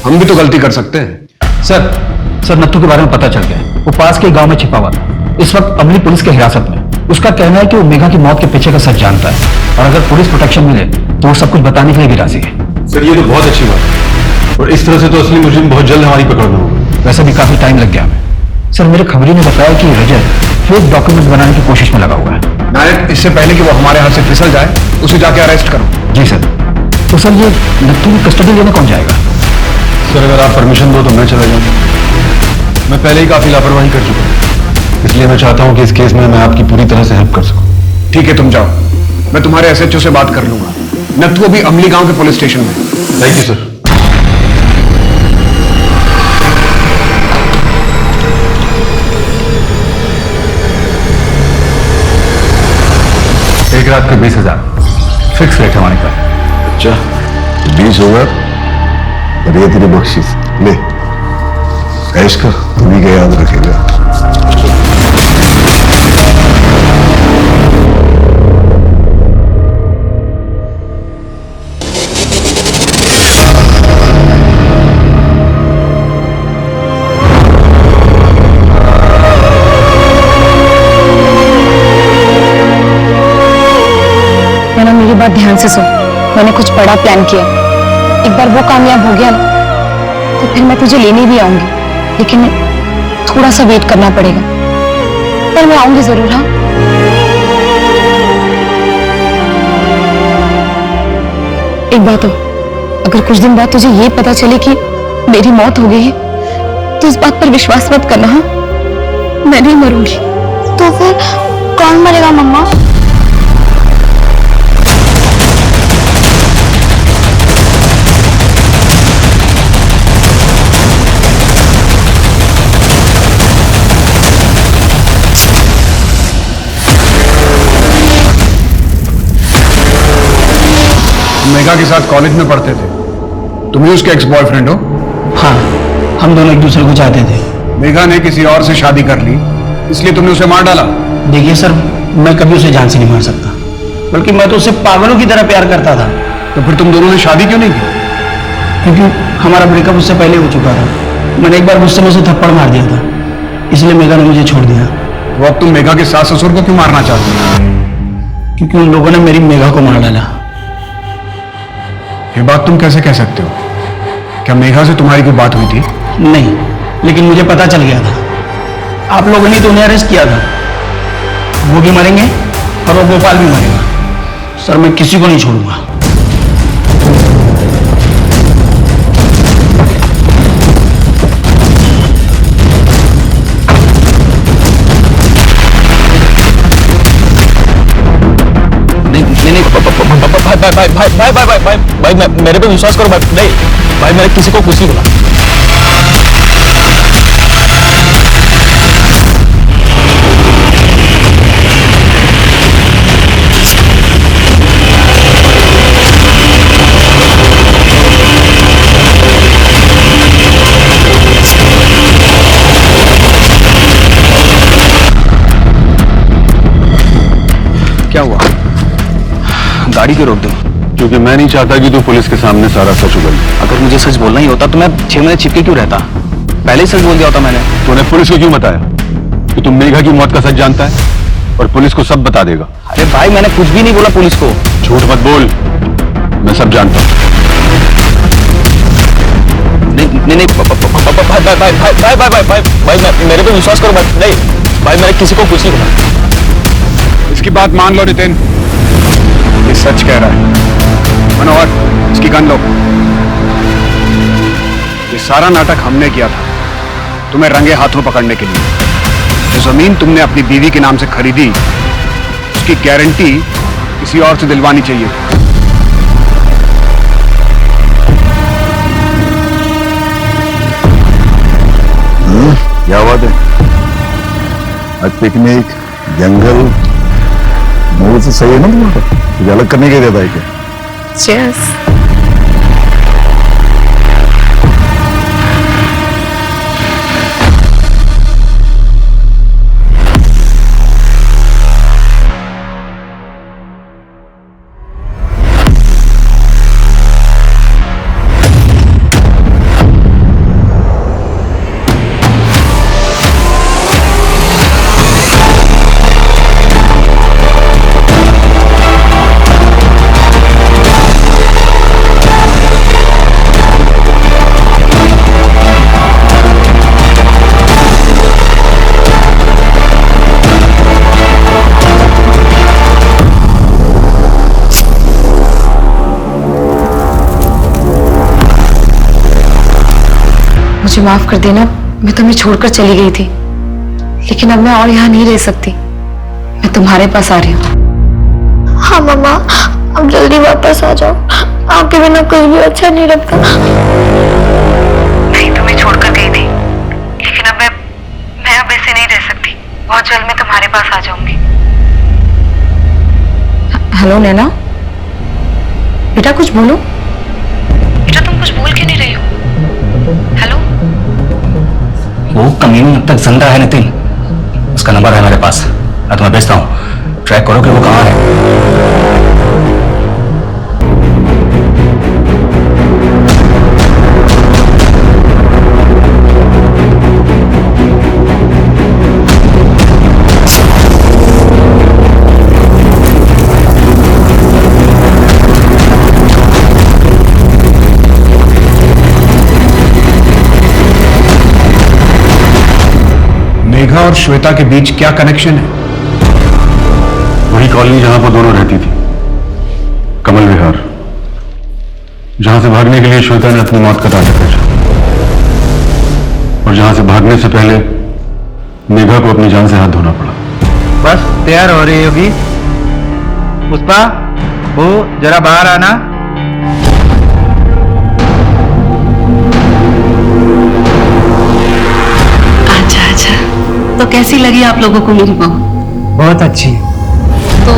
हम भी तो गलती कर सकते हैं। सर, नत्थू के बारे में पता चल गया। वो पास के गांव में छिपा हुआ था, इस वक्त अमली पुलिस के हिरासत में। उसका कहना है कि वो मेघा की मौत के पीछे का सच जानता है, और अगर पुलिस प्रोटेक्शन मिले तो वो सब कुछ बताने के लिए भी राजी है। सर, ये तो बहुत अच्छी बात है, और इस तरह से तो असली मुजरिम बहुत जल्द हमारी पकड़ में होगा। वैसे भी काफी टाइम लग गया हमें। सर, मेरे खबरी ने बताया कि रजत फेक डॉक्यूमेंट बनाने की कोशिश में लगा हुआ है। नायक, इससे पहले कि वो हमारे हाथ से फिसल जाए उसे जाके अरेस्ट करो। जी सर। तो सर, ये नत्थू की कस्टडी लेने कौन जाएगा? सर, अगर आप परमिशन दो तो मैं चला जाऊंगा। मैं पहले ही काफी लापरवाही कर चुका हूं, इसलिए मैं चाहता हूं कि इस केस में मैं आपकी पूरी तरह से हेल्प कर सकूं। ठीक है, तुम जाओ, मैं तुम्हारे एसएचओ से बात कर लूंगा। नत्थू अभी अमली गांव के पुलिस स्टेशन में। Thank you sir. एक रात के 20,000 फिक्स रेट हमारे पास। अच्छा, 20 होगा और ये तेरी बख्शीश ले, ऐश कर, तुम्ही क्या याद रखेगा। बात ध्यान से सुन। मैंने कुछ बड़ा प्लान किया। एक बार वो कामयाब हो गया ना तो फिर मैं तुझे लेने भी आऊंगी, लेकिन थोड़ा सा वेट करना पड़ेगा, पर मैं आऊंगी जरूर। हाँ, एक बात हो, अगर कुछ दिन बाद तुझे ये पता चले कि मेरी मौत हो गई है तो इस बात पर विश्वास मत करना। हाँ, मैं नहीं मरूंगी। तो फिर कौन मरेगा मम्मा? मेघा के साथ कॉलेज में पढ़ते थे, तुम ही उसके एक्स बॉयफ्रेंड हो? हाँ, हम दोनों एक दूसरे को चाहते थे। मेघा ने किसी और से शादी कर ली, इसलिए तुमने उसे मार डाला? देखिए सर, मैं कभी उसे जान से नहीं मार सकता, बल्कि मैं तो उसे पागलों की तरह प्यार करता था। तो फिर तुम दोनों ने शादी क्यों नहीं की? क्योंकि हमारा ब्रेकअप उससे पहले हो चुका था। मैंने एक बार गुस्से में उसे थप्पड़ मार दिया था, इसलिए मेघा ने मुझे छोड़ दिया। तो अब तुम मेघा के सास ससुर को क्यों मारना चाहते हो? क्योंकि उन लोगों ने मेरी मेघा को मार डाला। ये बात तुम कैसे कह सकते हो? क्या मेघा से तुम्हारी कोई बात हुई थी? नहीं, लेकिन मुझे पता चल गया था। आप लोगों ने तो उन्हें अरेस्ट किया था। वो भी मरेंगे और वो गोपाल भी मरेगा। सर, मैं किसी को नहीं छोड़ूंगा। भाई मेरे पे विश्वास करो भाई। नहीं भाई, मैंने किसी को कुछ नहीं बोला। क्या हुआ? गाड़ी क्यों रोक दी? क्योंकि मैं नहीं चाहता कि तू पुलिस के सामने सारा सच उगल। अगर मुझे सच बोलना ही होता तो मैं 6 महीने छिपके क्यों रहता? पहले ही सच बोल दिया होता मैंने। तूने पुलिस को क्यों बताया कि तुम मेघा की मौत का सच जानता है और पुलिस को सब बता देगा? अरे भाई, मैंने कुछ भी नहीं बोला पुलिस को। झूठ मत बोल, मैं सब जानता हूँ। नहीं भाई, मेरे पे विश्वास करो भाई। नहीं भाई, मैंने किसी को कुछ नहीं बोला। इसकी बात मान लो नितिन, ये सच कह रहा है। मनोहर, इसकी गन लो। ये सारा नाटक हमने किया था तुम्हें रंगे हाथों पकड़ने के लिए। जो जमीन तुमने अपनी बीवी के नाम से खरीदी, उसकी गारंटी किसी और से दिलवानी चाहिए। क्या बात है? आज पिकनिक, जंगल, मूड तो सही है ना तुम्हारा? कुछ अलग करने के देता है क्या? Cheers. मुझे माफ कर देना, मैं तुम्हें छोड़कर चली गई थी, लेकिन अब मैं और यहाँ नहीं रह सकती। मैं तुम्हारे पास आ रही हूँ। हाँ मम्मा, अब जल्दी वापस आ जाओ। आपके बिना कुछ भी अच्छा नहीं लगता। नहीं, तुम्हें छोड़कर गई थी, लेकिन अब मैं अब ऐसे नहीं रह सकती। बहुत जल्द मैं तुम्हारे पास आ जाऊंगी। हेलो नैना, बेटा कुछ बोलो। बेटा तुम कुछ बोल क्यों नहीं रही हो? हेलो। वो कमीनी अब तक जिंदा है नितिन। उसका नंबर है मेरे पास, मैं तुम्हें भेजता हूँ। ट्रैक करो कि वो कहाँ है। मेघा और श्वेता के बीच क्या कनेक्शन है? वही कॉलोनी जहां पर दोनों रहती थी, कमल विहार, जहां से भागने के लिए श्वेता ने अपनी मौत का रास्ता खोजा और जहां से भागने से पहले मेघा को अपनी जान से हाथ धोना पड़ा। बस तैयार हो रही होगी। पुष्पा, वो जरा बाहर आना। अच्छा अच्छा, तो कैसी लगी आप लोगों को मेरी बहू? बहुत अच्छी। तो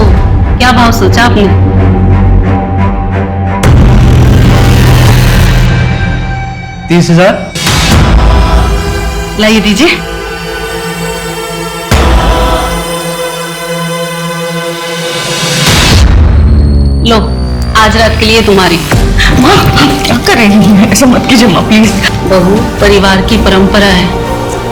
क्या भाव सोचा आपने? 30,000। लाइए दीजिए। लो, आज रात के लिए तुम्हारी। माँ, क्या कर रही हैं? ऐसा मत कीजिए माँ, प्लीज। बहू, परिवार की परंपरा है,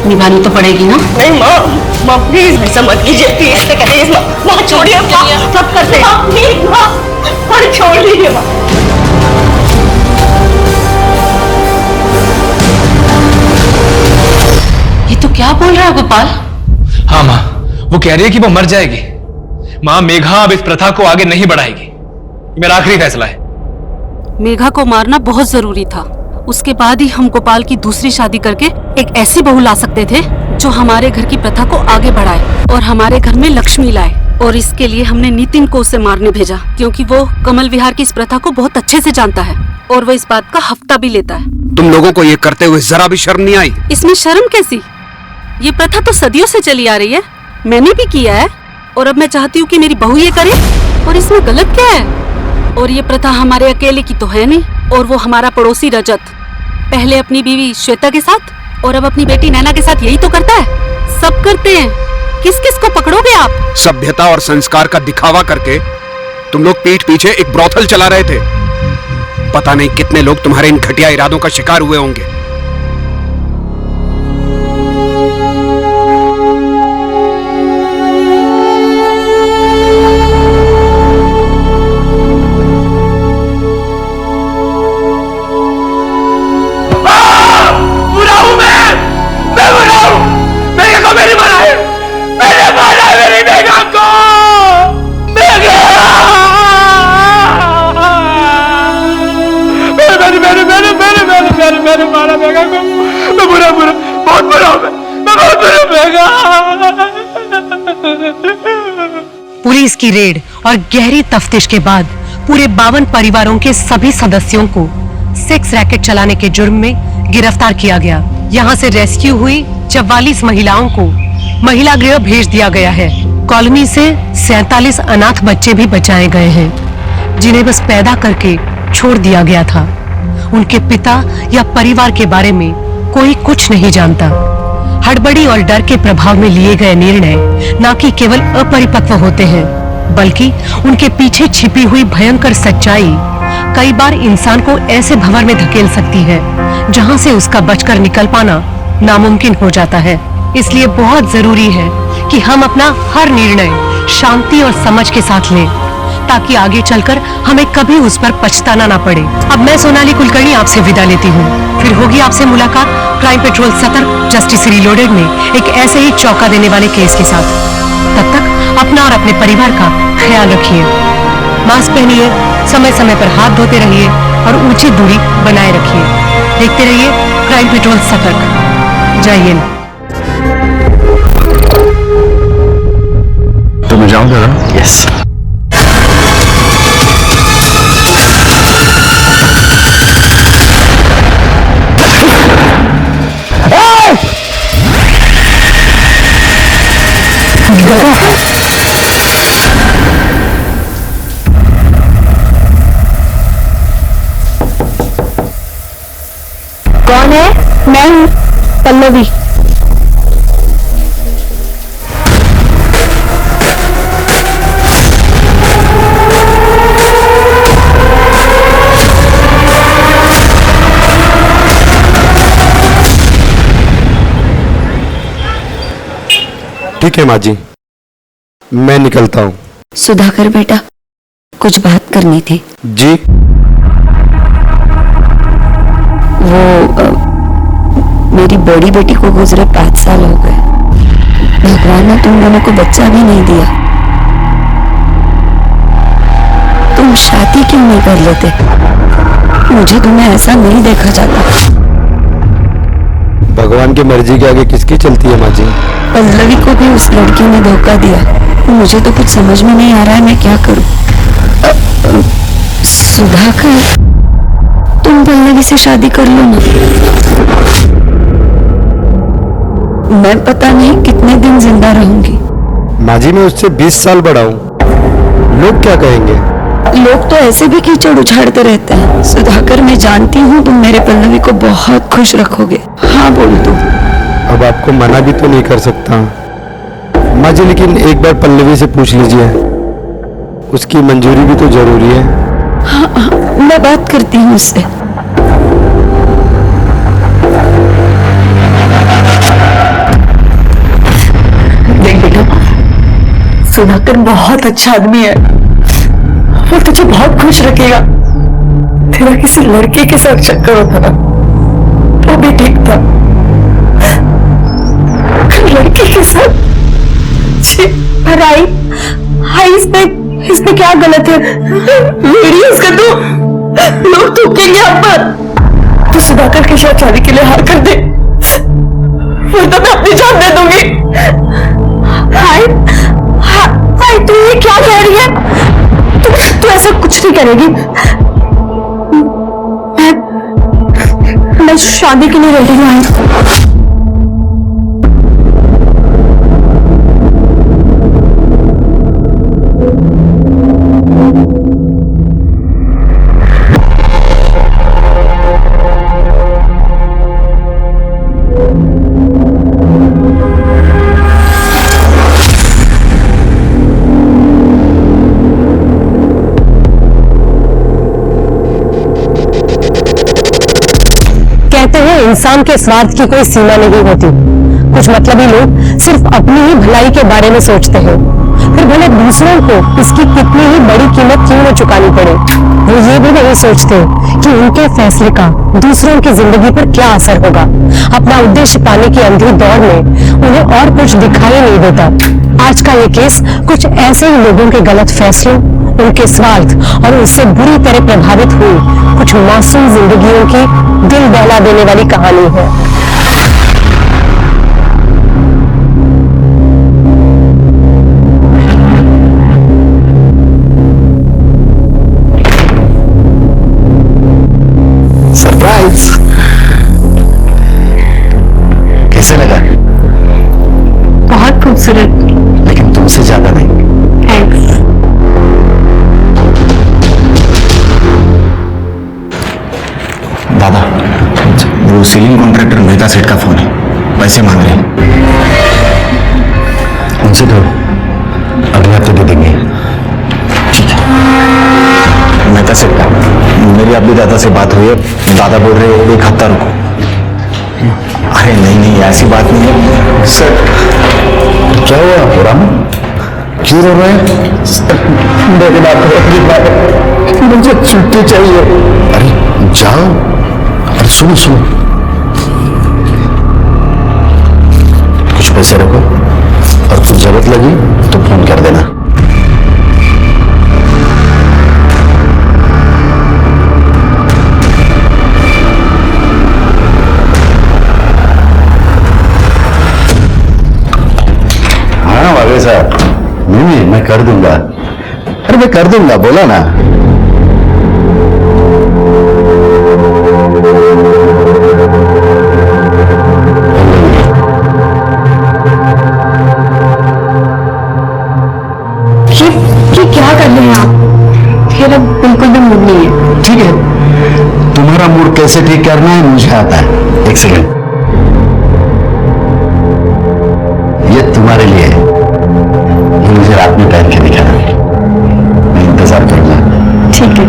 निभानी तो पड़ेगी ना। नहीं माँ, माँ प्लीज ऐसा मत कीजिए, प्लीज ऐसे करिए माँ। माँ छोड़िए माँ, सब करते हैं। माँ प्लीज माँ, और छोड़ दीजिए माँ। ये तो क्या बोल रहा है गोपाल? हाँ माँ, वो कह रही है कि वो मर जाएगी। माँ, मेघा अब इस प्रथा को आगे नहीं बढ़ाएगी। मेरा आखिरी फैसला है। मेघा को मारना बहुत जरूरी था। उसके बाद ही हम गोपाल की दूसरी शादी करके एक ऐसी बहू ला सकते थे जो हमारे घर की प्रथा को आगे बढ़ाए और हमारे घर में लक्ष्मी लाए। और इसके लिए हमने नितिन को उसे मारने भेजा, क्योंकि वो कमल विहार की इस प्रथा को बहुत अच्छे से जानता है और वो इस बात का हफ्ता भी लेता है। तुम लोगों को ये करते हुए जरा भी शर्म नहीं आई? इसमें शर्म कैसी? ये प्रथा तो सदियों से चली आ रही है, मैंने भी किया है और अब मैं चाहती हूँ कि मेरी बहू ये करे, और इसमें गलत क्या है? और ये प्रथा हमारे अकेले की तो है नहीं, और वो हमारा पड़ोसी रजत पहले अपनी बीवी श्वेता के साथ और अब अपनी बेटी नैना के साथ यही तो करता है। सब करते हैं, किस किस को पकड़ोगे आप? सभ्यता और संस्कार का दिखावा करके तुम लोग पीठ पीछे एक ब्रोथल चला रहे थे। पता नहीं कितने लोग तुम्हारे इन घटिया इरादों का शिकार हुए होंगे। मैंने मारा मेघा को। मैं बुरा बहुत बुरा हूं। मैं बहुत बुरा मेघा। पुलिस की रेड और गहरी तफ्तीश के बाद पूरे 52 परिवारों के सभी सदस्यों को सेक्स रैकेट चलाने के जुर्म में गिरफ्तार किया गया। यहाँ से रेस्क्यू हुई 44 महिलाओं को महिला गृह भेज दिया गया है। कॉलोनी से 47 अनाथ बच्चे भी बचाए गए हैं, जिन्हें बस पैदा करके छोड़ दिया गया था। उनके पिता या परिवार के बारे में कोई कुछ नहीं जानता। हड़बड़ी और डर के प्रभाव में लिए गए निर्णय न कि केवल अपरिपक्व होते हैं, बल्कि उनके पीछे छिपी हुई भयंकर सच्चाई कई बार इंसान को ऐसे भंवर में धकेल सकती है जहां से उसका बचकर निकल पाना नामुमकिन हो जाता है। इसलिए बहुत जरूरी है कि हम अपना हर निर्णय शांति और समझ के साथ लें, ताकि आगे चलकर हमें कभी उस पर पछताना ना पड़े। अब मैं सोनाली कुलकर्णी आपसे विदा लेती हूँ। फिर होगी आपसे मुलाकात क्राइम पेट्रोल सतर्क जस्टिस रीलोडेड में एक ऐसे ही चौंका देने वाले केस के साथ। तब तक अपना और अपने परिवार का ख्याल रखिए, मास्क पहनिए, समय समय पर हाथ धोते रहिए और उचित दूरी बनाए रखिए। देखते रहिए क्राइम पेट्रोल सतर्क। जय हिंद। तो मैं जाऊँ जरा? यस। कौन है? मैं हूँ पल्लवी। ठीक है माँ जी, मैं निकलता हूँ। सुधाकर बेटा, कुछ बात करनी थी। जी? वो मेरी बड़ी बेटी को गुजरे 5 साल हो गए। भगवान ने तुम दोनों को बच्चा भी नहीं दिया, तुम शादी क्यों नहीं कर लेते? मुझे तुम्हें ऐसा नहीं देखा जाता। भगवान की मर्जी के आगे किसकी चलती है माँ जी? पल्लवी को भी उस लड़की ने धोखा दिया। मुझे तो कुछ समझ में नहीं आ रहा है, मैं क्या करूं? सुधाकर, तुम पल्लवी से शादी कर लो ना। मैं पता नहीं कितने दिन जिंदा रहूंगी। माँ जी मैं उससे 20 साल बड़ा हूँ, लोग क्या कहेंगे? लोग तो ऐसे भी कीचड़ उछाड़ते रहते हैं। सुधाकर, मैं जानती हूँ तुम मेरे पल्लवी को बहुत खुश रखोगे। हाँ बोल दो। अब आपको मना भी तो नहीं कर सकता माँ जी, लेकिन एक बार पल्लवी से पूछ लीजिए, उसकी मंजूरी भी तो जरूरी है। हाँ, मैं बात करती हूँ उससे। देख बेटा, सुधाकर बहुत अच्छा आदमी है, वो तुझे बहुत खुश रखेगा। तेरा किसी लड़के के साथ चक्कर होता ना, वो भी ठीक था। लड़के के साथ राई, हाई इसमें क्या गलत है? वीडियोस का तो लोग थूकेंगे हम पर। तो सुधाकर के साथ शादी के लिए हार कर दे, फिर तो मैं अपनी जान दे दूंगी। हाय तू ये क्या कह रही है? तू ऐसा कुछ नहीं करेगी। मैं शादी के लिए रेडी हूँ। इंसान के स्वार्थ की कोई सीमा नहीं होती। कुछ मतलबी लोग सिर्फ अपनी ही भलाई के बारे में सोचते हैं, फिर भले दूसरों को इसकी कितनी ही बड़ी कीमत क्यों न चुकानी पड़े, वो ये भी नहीं सोचते कि उनके फैसले का दूसरों की जिंदगी पर क्या असर होगा। अपना उद्देश्य पाने की अंधी दौड़ में उन्हें और कुछ दिखाई नहीं देता। आज का ये केस कुछ ऐसे ही लोगों के गलत फैसलों, उनके स्वार्थ और उससे बुरी तरह प्रभावित हुई कुछ मासूम जिंदगियों की दिल दहला देने वाली कहानी है। सरप्राइज! कैसे लगा? बहुत खूबसूरत, लेकिन तुमसे ज्यादा नहीं। थैंक्स। दादा, वो सीलिंग कॉन्ट्रैक्टर मेहता सेठ का फोन है, पैसे मांग रहे हैं। उनसे तो अगले हफ्ते दे देंगे। ठीक है। मेहता सेठ का मेरी अभी दादा से बात हुई है, दादा बोल रहे हैं 1 हफ्ता रुको। अरे नहीं ऐसी बात नहीं है सर। क्या हुआ राम, क्यों रो रहे हैं? मेरी बात मुझे छुट्टी चाहिए। अरे जाओ। अरे सुनो कुछ पैसे रखो और कुछ जरूरत लगी तो फोन कर देना। हाँ वाले साहब, नहीं मैं कर दूंगा। अरे मैं कर दूंगा, बोला ना। ये क्या कर रहे हैं आप? मेरा बिल्कुल भी मूड नहीं है। ठीक है, तुम्हारा मूड कैसे ठीक करना है मुझे आता है। एक सेकेंड, ये तुम्हारे लिए है, ये मुझे रात में पहन के दिखाना। मैं इंतजार करूंगा। ठीक है।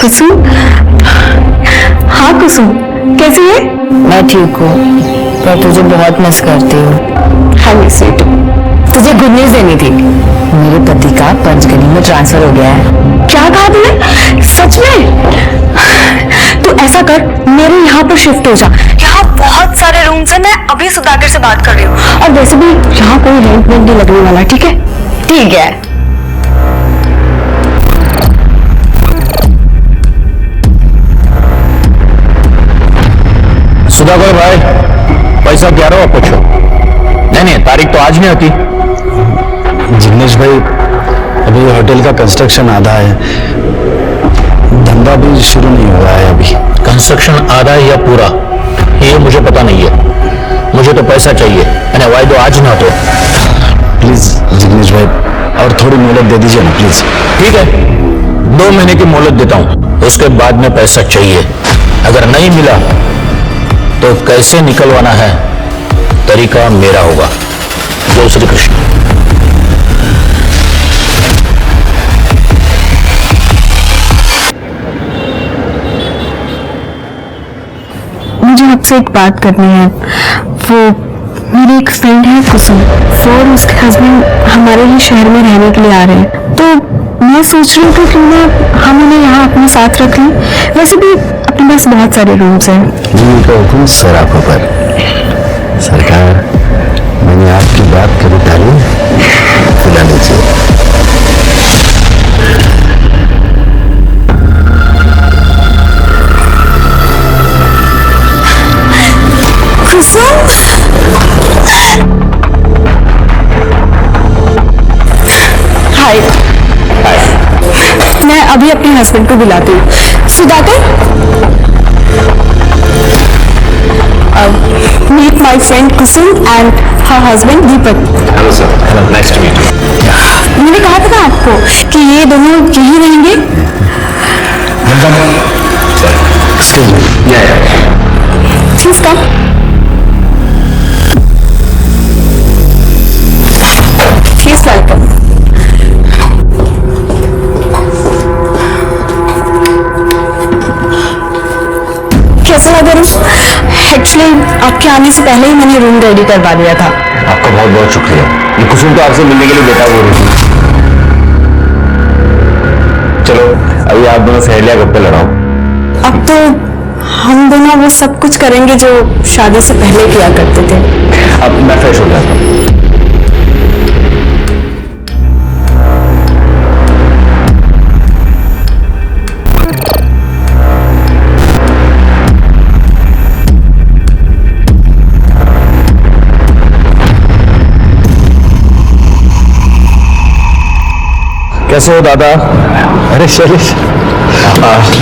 कुसुम, हाँ कुसुम, कैसी है? मैं ठीक हूँ, पर तुझे बहुत मिस करती हूँ। हाँ मिस यू टू। तुझे गुड न्यूज देनी थी। मेरे पति का पंचगनी में ट्रांसफर हो गया है। क्या कहा तुमने? सच में? तू ऐसा कर, मेरे यहाँ पर शिफ्ट हो जा। यहाँ बहुत सारे रूम्स हैं, मैं अभी सुधाकर से बात कर रही हूँ। और वैसे भी यहाँ कोई रेंट वेंट नहीं लगने वाला, ठीक है? ठीक है। सुधाकर भाई, पैसा क्या रहा पूछो। नहीं, तारीख तो आज नहीं होती। जिग्नेश भाई, अभी होटल का कंस्ट्रक्शन आधा है, धंधा भी शुरू नहीं हुआ है अभी। कंस्ट्रक्शन आधा है या पूरा, ये मुझे पता नहीं है। मुझे तो पैसा चाहिए, यानी वायदो आज ना तो। प्लीज जिग्नेश भाई, और थोड़ी मोहलत दे दीजिए ना प्लीज। ठीक है, 2 महीने की मोहलत देता हूं, उसके बाद में पैसा चाहिए। अगर नहीं मिला तो कैसे निकलवाना है तरीका मेरा होगा। जय श्री कृष्ण। मुझे आपसे एक बात करनी है। वो मेरी एक फ्रेंड है कुसुम, वो और उसके हस्बैंड हमारे ही शहर में रहने के लिए आ रहे हैं, तो मैं सोच रही हूँ कि क्यों ना हम उन्हें यहाँ अपने साथ रख लें। वैसे भी अपने पास बहुत सारे रूम्स हैं। जी का हुक्म सर आपको पर। सरकार, मैंने आपकी बात कभी टाली, बुला लीजिए। हाय, मैं अभी अपने हस्बैंड को बुलाती हूँ। Sudhakar, meet my friend Kusum and her husband Deepak. Hello sir, hello, nice to meet you. मैंने कहा था ना आपको कि ये दोनों यहीं रहेंगे। Please come. Please welcome. कैसा लगा रूम? एक्चुअली आपके आने से पहले ही मैंने रूम रेडी करवा दिया था। आपका बहुत बहुत शुक्रिया। ये कुसुम तो आपसे मिलने के लिए बेटा हो रही थी। चलो अभी आप दोनों सहेलियां गप्पे लड़ाओ। अब तो हम दोनों वो सब कुछ करेंगे जो शादी से पहले किया करते थे। अब मैं फ्रेश हो जाता हूँ। कैसे हो दादा? अरे शैलेश,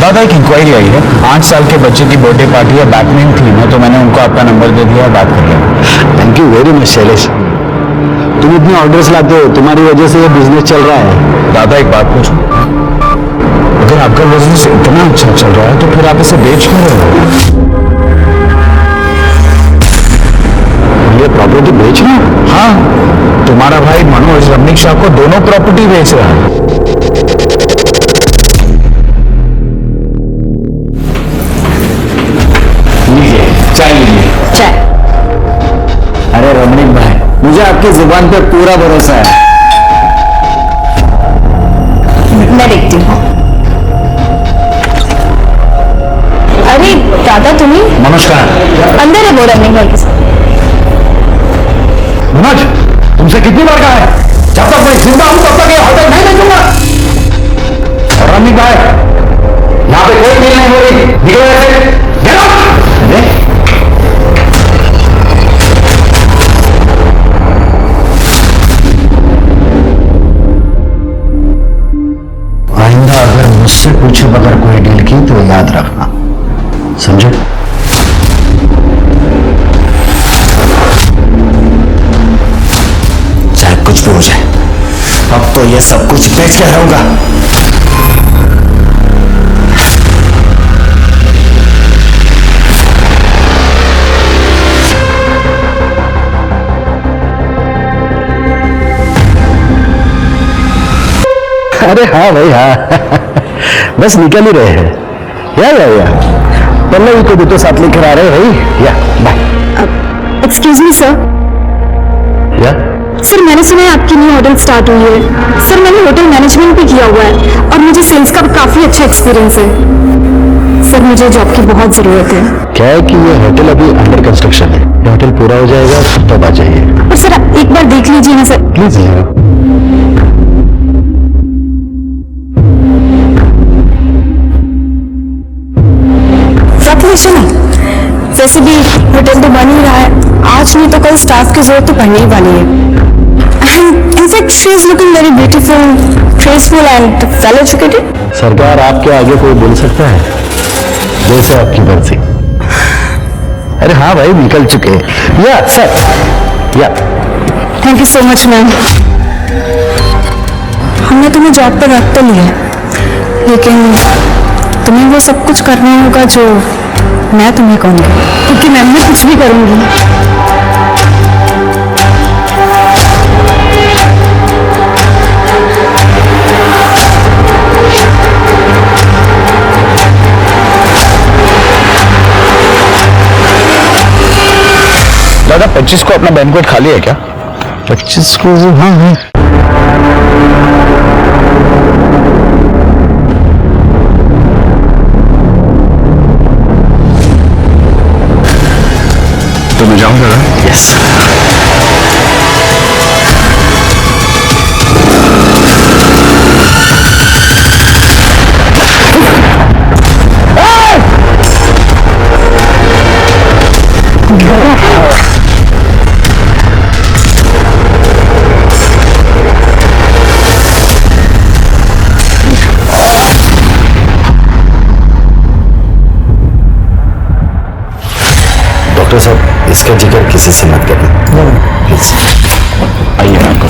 दादा एक इंक्वायरी आई है। 8 साल के बच्चे की बर्थडे पार्टी है, बैकमेन थी ना, तो मैंने उनको आपका नंबर दे दिया, बात कर लिया। Thank you very much Shailesh. तुम इतने ऑर्डर्स लाते हो, तुम्हारी वजह से ये बिजनेस चल रहा है। दादा एक बात पूछूं, अगर आपका बिजनेस इतना अच्छा चल रहा है तो फिर आप इसे बेच क्यों रहे हो? ये प्रॉपर्टी बेच रहे हो? हाँ, तुम्हारा भाई मनोज रमनीक शाह को दोनों प्रॉपर्टी बेच रहा है। लीजिए चाय, लीजिए चाय। अरे रमनीक भाई, मुझे आपकी जुबान पे पूरा भरोसा है। मैं देखती हूँ। अरे दादा, तुम्हें नमस्कार। अंदर है वो रनिंग भाई के साथ। मनोज, तुमसे कितनी बार कहा है, जब तक मैं जिंदा हूं तब तक ये होटल नहीं बेचूंगा। और रमनीक भाई, यहाँ पे कोई डील नहीं हो रही, निकलो ऐसे। Get out! आइंदा अगर मुझसे पूछे बगैर कोई डील की तो याद रखना, समझे? चाहे कुछ भी हो जाए, अब तो ये सब कुछ बेच के रहूंगा। अरे हाँ भाई हाँ, बस निकल ही रहे हैं। या पल्लवी को भी तो साथ लेकर आ रहे हैं भाई। या बाय। Excuse me sir. या सर मैंने सुना है आपकी न्यू होटल स्टार्ट हुई है। सर मैंने होटल मैनेजमेंट भी किया हुआ है और मुझे सेल्स का काफी अच्छा एक्सपीरियंस है। सर मुझे जॉब की बहुत जरूरत है। क्या है कि ये होटल अभी अंडर कंस्ट्रक्शन है, ये होटल पूरा हो जाएगा तब आ जाइए। और सर आप एक बार देख लीजिए ना सर प्लीज। वैसे भी होटल तो बन ही रहा है, आज नहीं तो कल स्टाफ की जरूरत तो पड़ने ही वाली है। And in fact she is looking very beautiful, graceful and well educated. सरकार आपके आगे कोई बोल सकता है? जैसे आपकी मर्जी। अरे हाँ भाई, निकल चुके हैं। या सर, या thank you so much ma'am. हमने तुम्हें जॉब पर रख तो लिया, लेकिन तुम्हें वो सब कुछ करना होगा जो मैं तुम्हें कहूँगी, क्योंकि मैं कुछ भी करूँगी। दादा 25 को अपना बैंक्वेट खाली है क्या? 25 को? हाँ हाँ। तो मैं जाऊंगा? यस। डॉक्टर साहब, इसका जिक्र किसी से मत करना प्लीज। आइए मैं आपको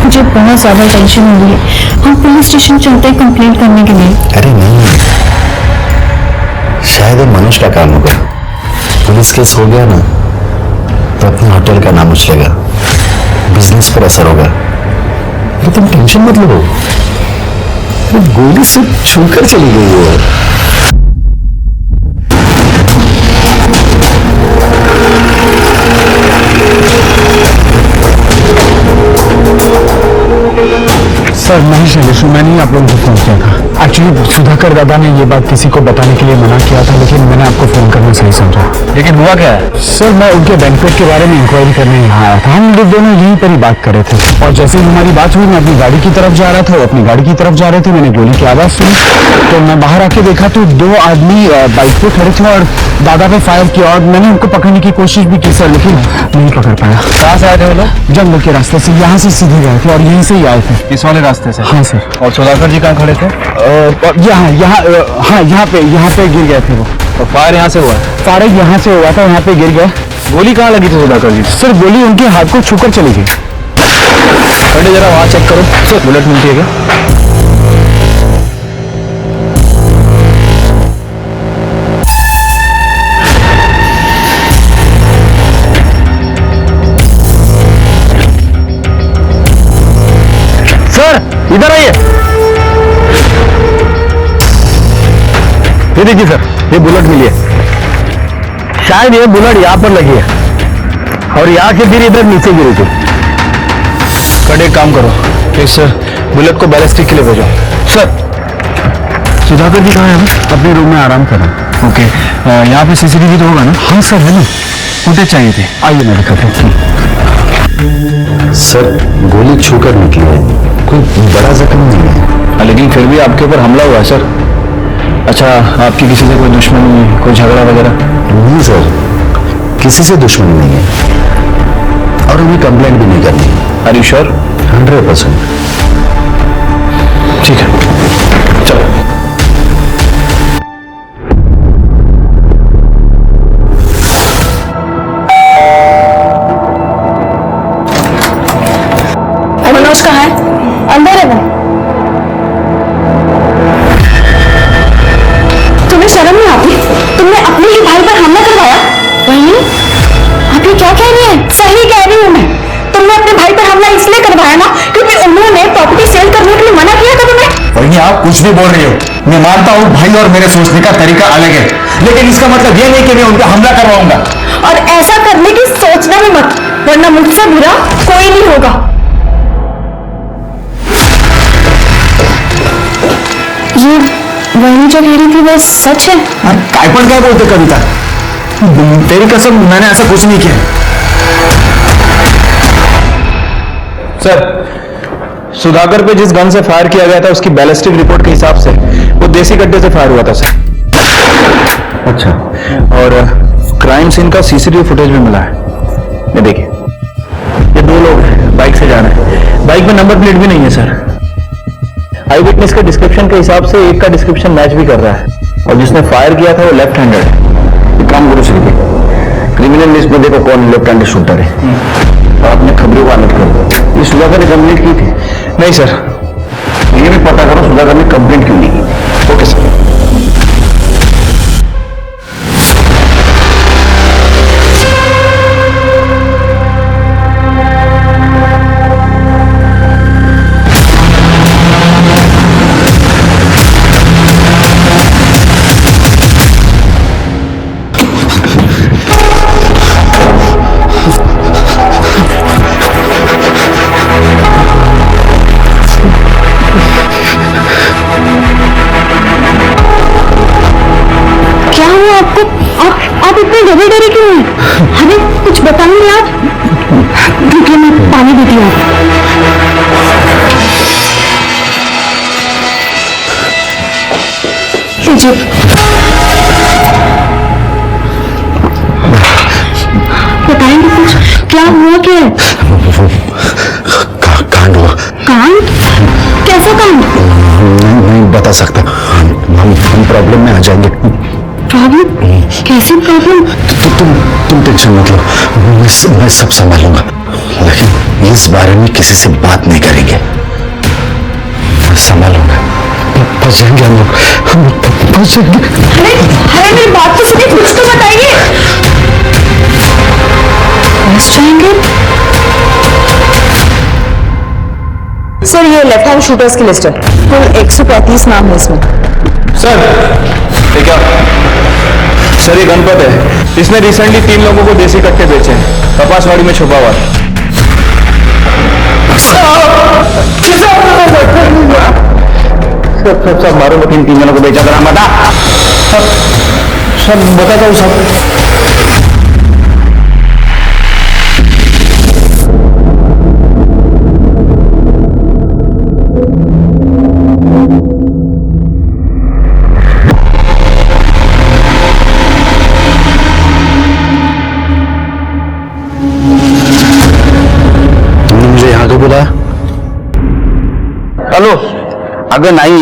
मुझे बहुत ज्यादा टेंशन हो रही है। हम पुलिस स्टेशन चलते हैं कंप्लेंट करने के लिए। अरे नहीं, शायद मनोज का काम होगा। पुलिस केस हो गया ना तो अपने होटल का नाम उछलेगा, बिजनेस पर असर होगा। तो तुम टेंशन मत लो, गोली सिर्फ छूकर चली गई है। सर नहीं शैलेश, मैंने ही आप लोगों को फोन किया था। एक्चुअली सुधाकर दादा ने ये बात किसी को बताने के लिए मना किया था, लेकिन मैंने आपको फोन करना सही समझा। लेकिन हुआ क्या है? सर मैं उनके बैंक्वेट के बारे में इंक्वायरी करने यहाँ आया था। हम लोग दोनों यहीं पर ही बात कर रहे थे और जैसे ही हमारी बात हुई, मैं अपनी गाड़ी की तरफ जा रहा था, वो अपनी गाड़ी की तरफ जा रहे थे। मैंने गोली की आवाज सुनी तो मैं बाहर आके देखा तो 2 आदमी बाइक पे खड़े थे और दादा पे फायर किया और मैंने उनको पकड़ने की कोशिश भी की सर, लेकिन नहीं पकड़ पाया। कहाँ से आए थे वो लोग? जंगल के रास्ते से, यहाँ से सीधे गए थे और यहीं से ही आए थे। इस वाले रास्ते से? हाँ सर। और सुधाकर जी कहाँ खड़े थे? यहाँ पे गिर गए थे वो। और फायर यहाँ से हुआ? फायर यहाँ से हुआ था, यहाँ पे गिर गए। गोली कहाँ लगी थी सुधाकर जी? सर गोली उनके हाथ को छूकर चली गई। पंडित जरा वहाँ चेक करो। सर बुलेट मिलती है क्या? सर इधर आइए। ये देखिए सर, ये बुलेट मिली है। शायद ये बुलेट यहाँ पर लगी है और यहाँ से फिर इधर नीचे गिरी थी। कट एक काम करो, इस बुलेट को बैलिस्टिक के लिए भेजो। सर सुधाकर जी कहाँ है? अपने रूम में आराम कर रहे हैं। ओके, यहाँ पे सीसीटीवी तो होगा ना? हाँ सर है ना, फुटेज चाहिए थे। आइए मैं दिखाता हूँ। सर गोली छूकर निकली है, कोई बड़ा जख्म नहीं है। लेकिन फिर भी आपके ऊपर हमला हुआ सर। अच्छा, आपकी किसी से कोई दुश्मनी, कोई झगड़ा वगैरह? नहीं सर, किसी से दुश्मनी नहीं है और हमें कंप्लेंट भी नहीं करनी। Are you sure? 100%। ठीक है, चलो। मनोज कहाँ है? अंदर है वो। तुम्हें शर्म नहीं आती? तुमने अपने ही भाई पर हमला करवाया? वही आप ये क्या कह रही हैं? सही कह रही हूँ मैं। तुमने अपने भाई पर हमला इसलिए करवाया ना क्योंकि उन्होंने प्रॉपर्टी सेल करने के लिए मना किया था तुम्हें। वही आप कुछ भी बोल रही हो। मैं मानता हूँ भाई और मेरे सोचने का तरीका अलग है, लेकिन इसका मतलब ये नहीं कि मैं उन पर हमला करवाऊंगा। और ऐसा करने की सोचना भी मत, वरना मुझसे बुरा कोई नहीं होगा। ये वही जो कह रही थी वो सच है? काय पण काय बोलते कविता, तेरी कसम मैंने ऐसा कुछ नहीं किया। सर, सुधाकर पे जिस गन से फायर किया गया था उसकी बैलिस्टिक रिपोर्ट के हिसाब से वो देसी कट्टे से फायर हुआ था सर। अच्छा, और क्राइम सीन का सीसीटीवी फुटेज भी मिला है। ये देखिए, ये दो लोग हैं, बाइक से जा रहे हैं, बाइक में नंबर प्लेट भी नहीं है सर। आई विटनेस के डिस्क्रिप्शन के हिसाब से एक का डिस्क्रिप्शन मैच भी कर रहा है, और जिसने फायर किया था वो लेफ्ट हैंडेड है। काम करो श्री, क्रिमिनल लिस्ट में देखो कौन लेफ्ट हैंडेड शूटर है और अपने खबरों को अलर्ट करो। ये सुधाकर ने कंप्लेंट की थी? नहीं सर। ये भी पता करो सुधाकर ने कंप्लेंट क्यों नहीं की। Okay sir. आप इतने डरे डरे क्यों हैं? हमें कुछ बताएंगे आप? रुकिए, मैं पानी देती हूँ। बताएंगे कुछ? क्या हुआ? क्या कांड हुआ। कांड? कैसा कांड? नहीं बता सकता, हम प्रॉब्लम में आ जाएंगे। प्रॉब्लम? कैसी प्रॉब्लम? तुम टेंशन मत लो, मैं सब संभालूंगा, लेकिन इस बारे में किसी से बात नहीं करेंगे। मैं संभालूंगा, फंस जाएंगे हम लोग, फंस जाएंगे। अरे मेरी बात तो सुनिए, कुछ तो बताइए। फंस जाएंगे? सर, ये लेफ्ट हैंड शूटर्स की लिस्ट है, कुल 135 नाम है इसमें। सर, ठीक है सर, ये गणपत है, इसने रिसेंटली 3 लोगों को देसी कट्टे बेचे हैं, कपासवाड़ी में छुपा हुआ है। सब मारो, लेकिन 3 जनों को बेचा था, बता। सब बताता हूँ सब। हॅलो, अगं नाही,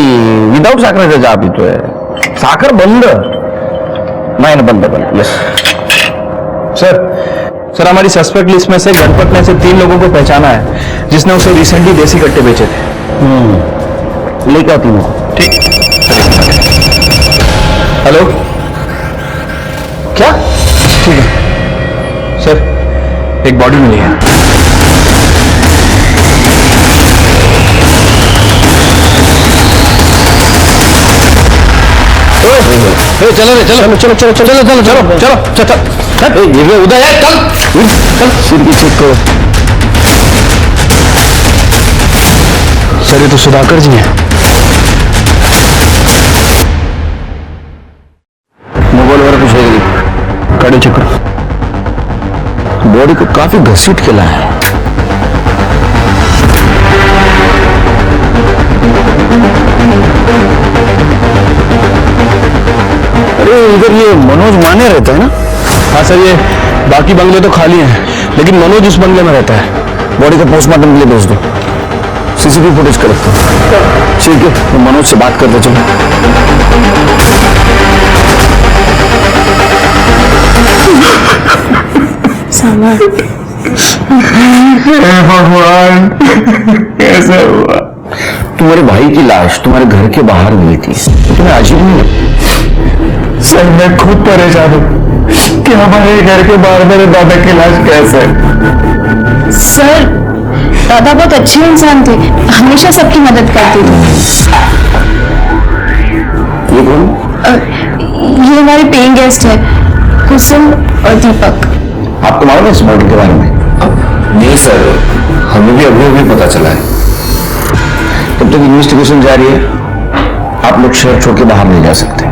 विदाउट साखरेचा चहा पितोय, साखर बंद नाही ना, बंद बंद। यस सर, हमारी सस्पेक्ट लिस्ट में से गणपत ने से 3 लोगों को पहचाना है जिसने उसे रिसेंटली देसी कट्टे बेचे थे। लेकर आओ तीनों को। ठीक। हेलो, क्या? ठीक है सर, एक बॉडी मिली है। चलो रे, चलो चलो चलो चलो चलो चलो चलो चलो चलो चलो उदय है, चल चल, सिर की चेक करो। सर, ये तो सुधाकर जी हैं। मोबाइल वगैरह कुछ है? गाड़ी चेक करो। बॉडी को काफी घसीट के लाया है। अरे इधर ये मनोज माने रहता है ना? हाँ सर, ये बाकी बंगले तो खाली हैं, लेकिन मनोज उस बंगले में रहता है। बॉडी को पोस्टमार्टम के लिए भेज दो, सीसीटीवी फुटेज का रखता हूँ। ठीक है, तो मनोज से बात करते चलो। भगवान, कैसे हुआ? तुम्हारे भाई की लाश तुम्हारे घर के बाहर मिली थी, तुम्हें अजीब नहीं लगा? सर, मैं खुद परेशान हूँ कि हमारे घर के बाहर मेरे दादा की लाश कैसे? सर, दादा बहुत अच्छे इंसान थे, हमेशा सबकी मदद करते थे। ये कौन? ये हमारे पेइंग गेस्ट है, कुसुम और दीपक। आपको मालूम है इस मर्डर के बारे में? नहीं सर, हमें भी अभी अभी पता चला है। तब तक इन्वेस्टिगेशन जारी है, आप लोग शहर छोड़ के बाहर नहीं जा सकते।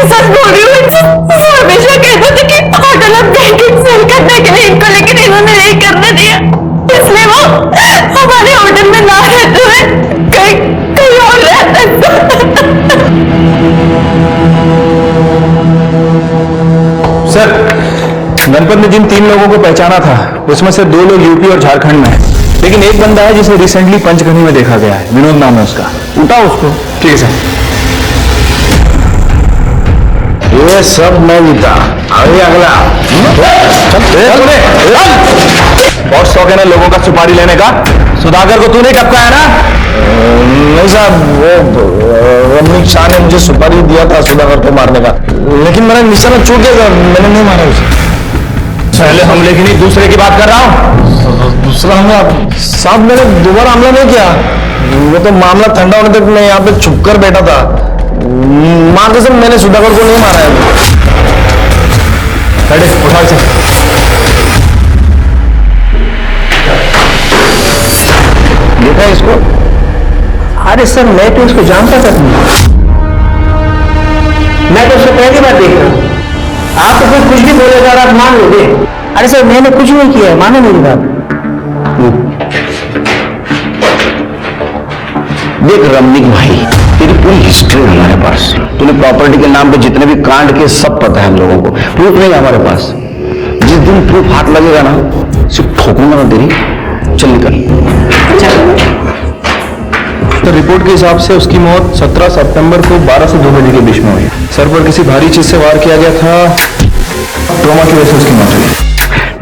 सच बोल रही हूँ, हमेशा कहते थे कि होटल ऑफ बैंकिंग सेल करने के लिए इनको, लेकिन इन्होंने नहीं करने दिया, इसलिए वो हमारे होटल में ना रहते हुए कहीं कहीं और रहते। सर, गणपत ने जिन 3 लोगों को पहचाना था उसमें से 2 लोग यूपी और झारखंड में हैं, लेकिन एक बंदा है जिसे रिसेंटली पंचगढ़ी में देखा गया है। विनोद नाम है उसका। उठाओ उसको। ठीक है सर। ये सब मैं जीता। अभी अगला। बहुत शौक है ना लोगों का सुपारी लेने का। सुधाकर को तूने कब कहा है ना? नहीं साहब, वो रमनीक शाह ने मुझे सुपारी दिया था सुधाकर को मारने का, लेकिन मेरा निशाना चूक गया था, मैंने नहीं मारा उसे। पहले हमले की नहीं, दूसरे की बात कर रहा हूँ। दूसरा हमला साहब, मैंने दोबारा हमला नहीं किया। वो तो मामला ठंडा होने तक मैं यहाँ पे छुप कर बैठा था। माँ कसम मैंने सुधाकर को नहीं मारा है। उठा इसे। देखा इसको? अरे सर, मैं तो इसको जानता था। मैं तो उसको पहली बार देख रहा हूँ। आप तो फिर कुछ भी बोलेगा और आप मान लोगे। अरे सर, मैंने कुछ नहीं किया है, मानो मेरी बात। देख रमनीक भाई, तेरी पूरी हिस्ट्री हमारे पास। तूने प्रॉपर्टी के नाम पे जितने भी कांड के सब पता है हम लोगों को। प्रूफ नहीं हमारे पास। जिस दिन प्रूफ हाथ लगेगा ना, सिर्फ ठोकूंगा ना तेरी। चल निकल। तो रिपोर्ट के हिसाब से उसकी मौत 17 सितंबर को 12 से 2 बजे के बीच में हुई। सर पर किसी भारी चीज से वार किया गया था, ट्रॉमा की वजह से उसकी मौत हुई।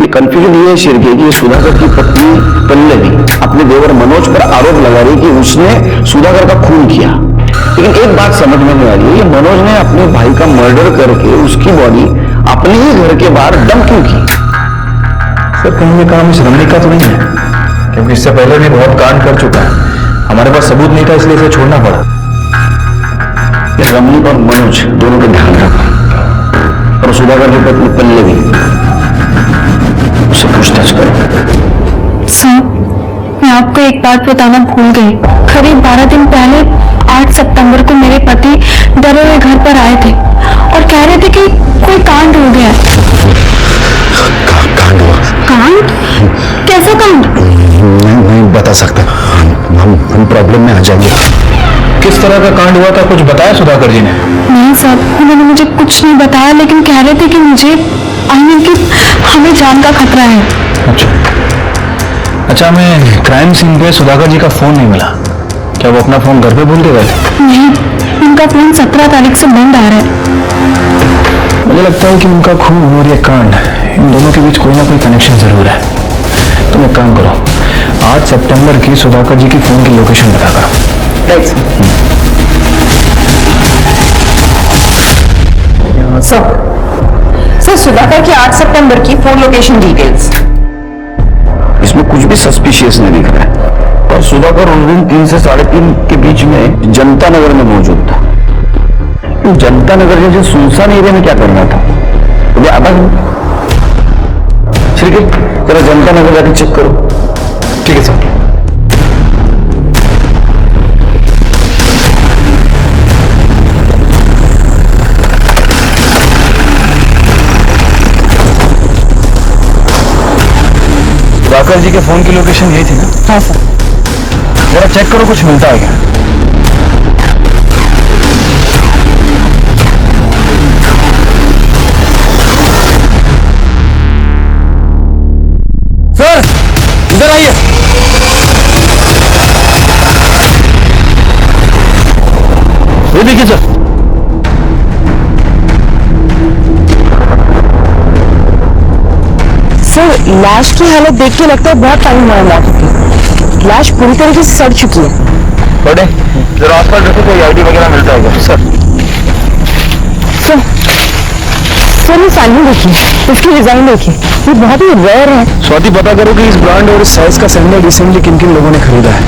ये कंफ्यूजन ये है शिरके कि सुधाकर की पत्नी पल्लवी अपने देवर मनोज पर आरोप लगा रही कि उसने सुधाकर का खून किया। लेकिन एक बात समझ में नहीं आ रही है, ये मनोज ने अपने भाई का मर्डर करके उसकी बॉडी अपने ही घर के बाहर डंप क्यों की? सर, कहीं ये काम इस रमनीक का तो नहीं है, क्योंकि इससे पहले भी बहुत कांड कर चुका है। हमारे पास सबूत नहीं था, इसलिए इसे छोड़ना पड़ा। ये रमनीक और मनोज दोनों का ध्यान रखो, और सुधाकर की पत्नी पल्लवी उससे पूछताछ करो। साहब, मैं आपको एक बात बताना भूल गई। करीब 12 दिन पहले 8 सितंबर को मेरे पति डरे हुए घर पर आए थे और कह रहे थे कि कोई कांड हो गया। कांड हुआ? कांड? कैसा कांड? नहीं बता सकता, हम प्रॉब्लम में आ जाएंगे। किस तरह का कांड हुआ था, कुछ बताया सुधाकर जी ने? नहीं साहब, उन्होंने मुझे कुछ नहीं बताया, लेकिन कह रहे थे कि मुझे कि हमें जान का खतरा है। अच्छा, हमें क्राइम सीन पे सुधाकर जी का फोन नहीं मिला। क्या वो अपना फोन घर पे भूल के गए? नहीं, उनका फोन 17 तारीख से बंद आ रहा है। मुझे लगता है कि उनका खून और ये कांड, इन दोनों के बीच कोई ना कोई कनेक्शन जरूर है। तुम एक काम करो, 8 सितंबर की सुधाकर जी की फोन की लोकेशन बता करो। सर, सुधाकर की 8 सितंबर की फोन लोकेशन डिटेल्स। इसमें कुछ भी सस्पिशियस नहीं दिख रहा है। और सुधाकर उस दिन 3 से 3:30 के बीच में जनता नगर में मौजूद था। तो जनता नगर जैसे सुनसान एरिया में क्या करना था? मुझे आता है। ठीक है, जरा जनता नगर जाके चेक करो। ठीक है सर। सुधाकर जी के फोन की लोकेशन यही थी ना? हाँ सर। जरा चेक करो, कुछ मिलता है क्या? सर, इधर आइए। ये देखिए सर, सर लाश की हालत देख के लगता है बहुत टाइम हुआ है मौत की। लाश पूरी तरीके से सड़ चुकी है। बड़े जरा आसपास देखो कोई आईडी वगैरह मिल जाएगा सर। सर ये सैंडल देखिए, इसकी डिजाइन देखिए, ये बहुत ही रेयर है। स्वाति पता करो कि इस ब्रांड और इस साइज का सैंडल रिसेंटली किन किन लोगों ने खरीदा है,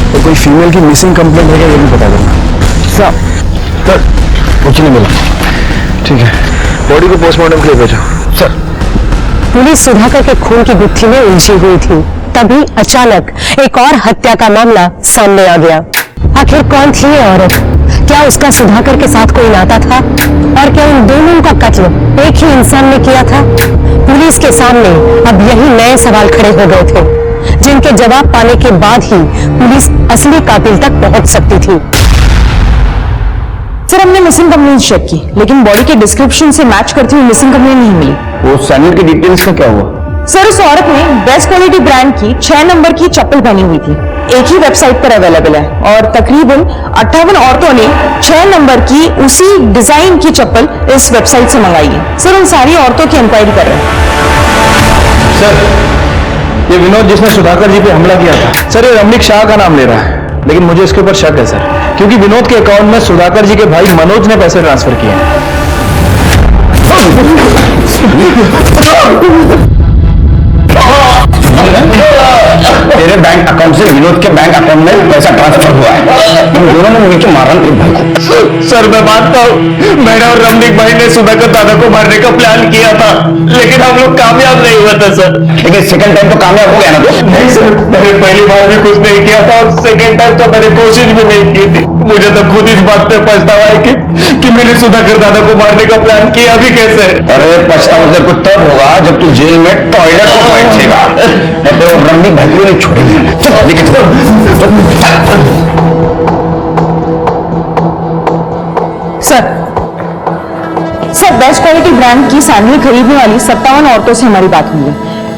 और कोई फीमेल की मिसिंग कंप्लेंट है क्या ये भी पता करना। सर कुछ नहीं मिला। ठीक है, बॉडी को पोस्टमार्टम के लिए भेजो। सर पुलिस सुधाकर के खून की गुत्थी में उलझी हुई थी, तभी अचानक एक और हत्या का मामला सामने आ गया। आखिर कौन थी ये औरत? क्या उसका सुधाकर के साथ कोई नाता था? और क्या उन दोनों का कत्ल एक ही इंसान ने किया था? पुलिस के सामने अब यही नए सवाल खड़े हो गए थे, जिनके जवाब पाने के बाद ही पुलिस असली कातिल तक पहुंच सकती थी। सर हमने मिसिंग कंप्लेंट चेक की, लेकिन बॉडी के डिस्क्रिप्शन से मैच करती हुई मिसिंग कंप्लेंट नहीं मिली। वो सैंडल की डिटेल्स का क्या हुआ? सर उस औरत ने बेस्ट क्वालिटी ब्रांड की 6 नंबर की चप्पल पहनी हुई थी, एक ही वेबसाइट पर अवेलेबल है, और तकरीबन 58 औरतों ने 6 नंबर की उसी डिजाइन की चप्पल इस वेबसाइट से मंगाई है। सर उन सारी औरतों की इंक्वायरी कर रहे हैं। सर ये विनोद जिसने सुधाकर जी पे हमला किया था, सर ये रमणीक शाह का नाम ले रहा है, लेकिन मुझे इसके ऊपर शक है सर, क्योंकि विनोद के अकाउंट में सुधाकर जी के भाई मनोज ने पैसे ट्रांसफर किए हैं। तेरे बैंक अकाउंट से विनोद के बैंक अकाउंट में पैसा ट्रांसफर हुआ है। तुम दोनों ने मुझे मारा तेरे भाई को। सर मैं मानता हूँ मैंने और रमणीक भाई ने सुधाकर दादा को मारने का प्लान किया था, लेकिन हम लोग कामयाब नहीं हुआ था सर। लेकिन सेकंड टाइम तो कामयाब हो गया ना तो? नहीं सर, मैंने पहली बार भी कुछ नहीं किया था और सेकंड टाइम तो मैंने कोशिश भी नहीं की थी। मुझे तो खुद इस बात पे पछतावा है कि मैंने सुधाकर दादा को मारने का प्लान किया भी कैसे। अरे पछतावा तेरे को तब होगा जब तू जेल में टॉयलेट में बैठेगा, तो रमणीक भाई को नहीं छोड़ेंगे। सर बेस्ट क्वालिटी ब्रांड की सैंडल खरीदने वाली 57 औरतों से हमारी बात हुई है।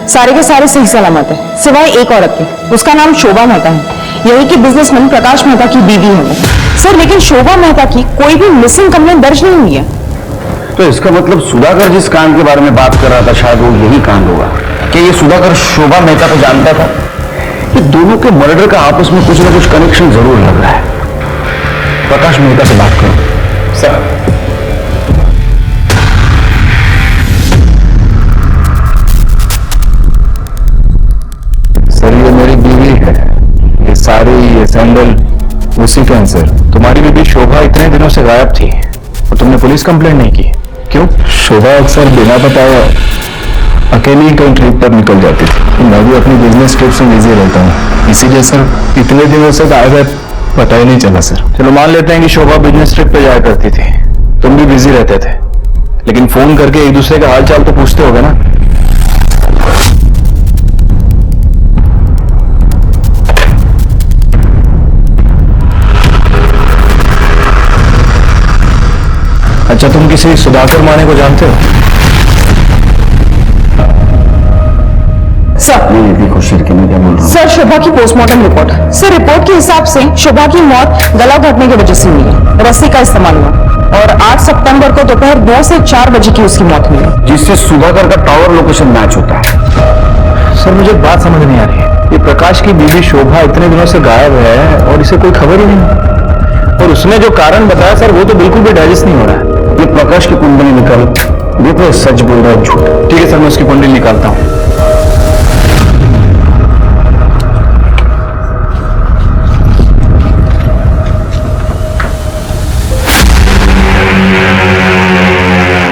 सारे के सारे सही सलामत है, सिवाय एक औरत के। उसका नाम शोभा मेहता है, यही कि बिजनेसमैन प्रकाश मेहता की बीवी है वो। सर लेकिन शोभा मेहता की कोई भी मिसिंग कंप्लेंट दर्ज नहीं हुई है। तो इसका मतलब सुधाकर जिस कांड के बारे में बात कर रहा था शायद वो यही कांड होगा। कि ये सुधाकर शोभा मेहता को जानता था? ये दोनों के मर्डर का आपस में कुछ ना कुछ कनेक्शन जरूर लग रहा है। प्रकाश मेहता से बात करो। सर सर ये मेरी बीवी है, ये साड़ी ये सैंडल उसी का है सर। तुम्हारी बीवी शोभा इतने दिनों से गायब थी और तुमने पुलिस कंप्लेंट नहीं की, क्यों? शोभा अक्सर बिना बताए अकेली ही कहीं ट्रिप पर निकल जाती थी। मैं भी अपनी बिजनेस ट्रिप से बिजी रहता हूँ, इसीलिए सर इतने दिनों से गायब है पता ही नहीं चला सर। चलो मान लेते हैं कि शोभा बिजनेस ट्रिप पे जाया करती थी, तुम भी बिजी रहते थे, लेकिन फोन करके एक दूसरे का हाल चाल तो पूछते होगे ना? अच्छा तुम किसी सुधाकर माने को जानते हो? सर शोभा की पोस्टमार्टम रिपोर्ट। सर रिपोर्ट के हिसाब से शोभा की मौत गला घोटने की वजह से हुई है, रस्सी का इस्तेमाल हुआ, और 8 सितंबर को दोपहर 2 से 4 बजे की उसकी मौत हुई, जिससे सुधाकर का टावर लोकेशन मैच होता है। सर मुझे एक बात समझ नहीं आ रही है, ये प्रकाश की बीवी शोभा इतने दिनों से गायब है और इसे कोई खबर ही नहीं, और उसने जो कारण बताया सर वो तो बिल्कुल भी डाइजेस्ट नहीं हो रहा है। ये प्रकाश की कुंडली निकाल, देखो सच बोल रहा है झूठ। ठीक है सर, मैं उसकी कुंडली निकालता हूँ।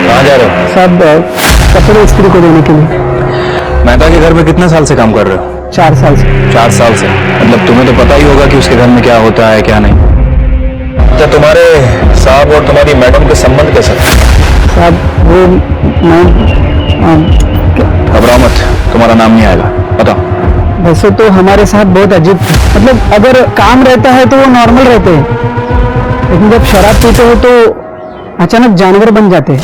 कहाँ जा रहे हो? साहब कपड़े स्त्री को देने के लिए। मेहता के घर में कितने साल से काम कर रहे हो? 4 साल से। 4 साल से, मतलब तुम्हें तो पता ही होगा कि उसके घर में क्या होता है क्या नहीं। क्या तुम्हारे साहब और तुम्हारी मैडम के संबंध कैसे? साहब वो घबराओ मत, तुम्हारा नाम नहीं आएगा, बताओ। वैसे तो हमारे साथ बहुत अजीब थे, मतलब अगर काम रहता है तो वो नॉर्मल रहते हैं, लेकिन जब शराब पीते हो तो अचानक जानवर बन जाते हैं।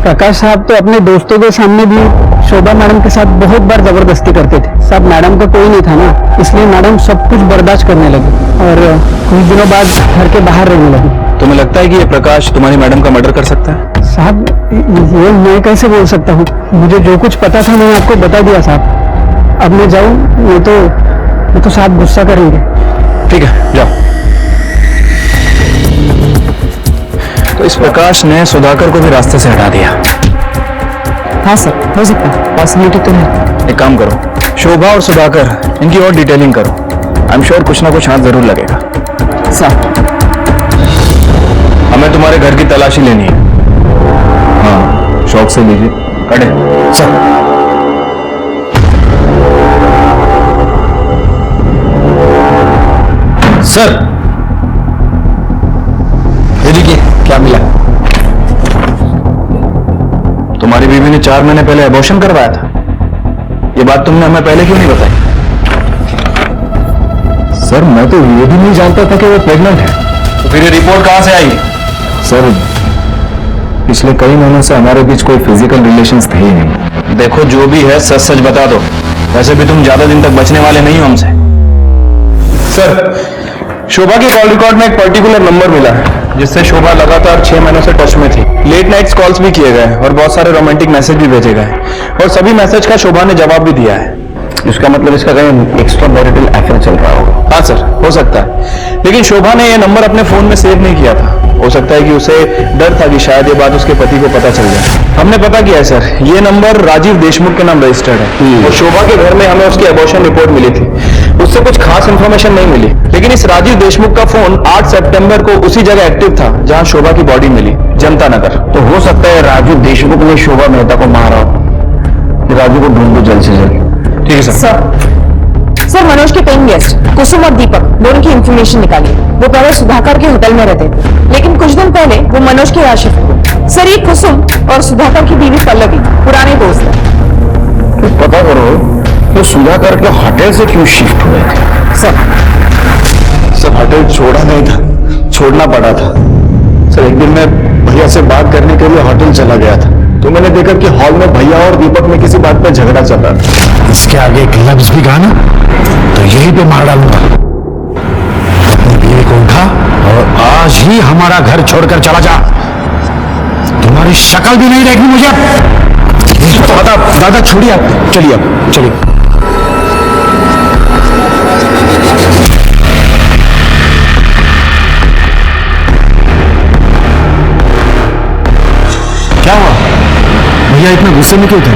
प्रकाश साहब तो अपने दोस्तों के सामने भी शोभा मैडम के साथ बहुत बार जबरदस्ती करते थे। साहब मैडम का कोई नहीं था ना, इसलिए मैडम सब कुछ बर्दाश्त करने लगी और कुछ दिनों बाद घर के बाहर रहने लगी। तुम्हें लगता है कि ये प्रकाश तुम्हारी मैडम का मर्डर कर सकता है? साहब ये मैं कैसे बोल सकता हूँ, मुझे जो कुछ पता था मैंने आपको बता दिया साहब। अब मैं जाऊँ, ये तो साहब गुस्सा करेंगे। ठीक है, जाओ। तो इस प्रकाश ने सुधाकर को भी रास्ते से हटा दिया। हाँ सर, हो सकता है, पॉसिबिलिटी तो है। एक काम करो, शोभा और सुधाकर इनकी और डिटेलिंग करो। आई एम श्योर कुछ ना कुछ हाथ जरूर लगेगा। सर हमें तुम्हारे घर की तलाशी लेनी है। हाँ, शौक से लीजिए। कड़े सर। सर ये देखिए क्या मिला। तुम्हारी बीवी ने 4 महीने पहले अबॉर्शन करवाया था। ये बात तुमने हमें पहले क्यों नहीं बताई? सर मैं तो ये भी नहीं जानता था कि वो प्रेग्नेंट है। तो फिर ये रिपोर्ट कहां से आई? सर पिछले कई महीनों से हमारे बीच कोई फिजिकल रिलेशंस थे ही नहीं। देखो जो भी है सच सच बता दो, वैसे भी तुम ज्यादा दिन तक बचने वाले नहीं हो हमसे। सर शोभा के कॉल रिकॉर्ड में एक पर्टिकुलर नंबर मिला है जिससे शोभा लगातार 6 महीनों से टच में थी। लेट नाइट्स कॉल्स भी किए गए और बहुत सारे रोमांटिक मैसेज भी भेजे गए और सभी मैसेज का शोभा ने जवाब भी दिया है। इसका मतलब इसका कहीं एक्स्ट्रा मैरिटल अफेयर चल रहा होगा। हाँ सर, हो सकता है, लेकिन शोभा ने यह नंबर अपने फोन में सेव नहीं किया था। हो सकता है कि उसे डर था कि शायद ये बात उसके पति को पता चल जाए। हमने पता किया है सर, ये नंबर राजीव देशमुख के नाम रजिस्टर्ड है और शोभा के घर में हमें उसकी अबॉर्शन रिपोर्ट मिली थी। उससे कुछ खास इंफॉर्मेशन नहीं मिली, लेकिन इस राजीव देशमुख का फोन 8 सितंबर को उसी जगह एक्टिव था जहां शोभा की बॉडी मिली, जनता नगर। तो हो सकता है राजू देशमुख ने शोभा मेहता को मारा हो। राजू को ढूंढ दो जल्द से जल्द। ठीक है सर। सर मनोज के पेइंग गेस्ट कुसुम और दीपक दोनों की इंफॉर्मेशन निकाली। वो पहले सुधाकर के होटल में रहते थे, लेकिन कुछ दिन पहले वो मनोज के यहाँ शिफ्ट हुए। सर ये कुसुम और सुधाकर की बीवी पल्लवी पुराने दोस्त हैं। तो पता करो तो सुधाकर के होटल से क्यों शिफ्ट हुए थे? सर होटल छोड़ा नहीं था, छोड़ना पड़ा था। सर एक दिन मैं भैया से बात करने के लिए होटल चला गया था, तो मैंने देखा कि हॉल में भैया और दीपक में किसी बात पर झगड़ा चल रहा था। इसके आगे एक लफ्ज भी कहा ना तो यहीं पे मार डालूंगा। अपनी बीवी को उठा और आज ही हमारा घर छोड़कर चला जा। तुम्हारी शक्ल भी नहीं देखनी मुझे। दादा छोड़िए आप, चलिए आप चलिए। क्या हुआ? भैया इतना गुस्से में क्यों थे?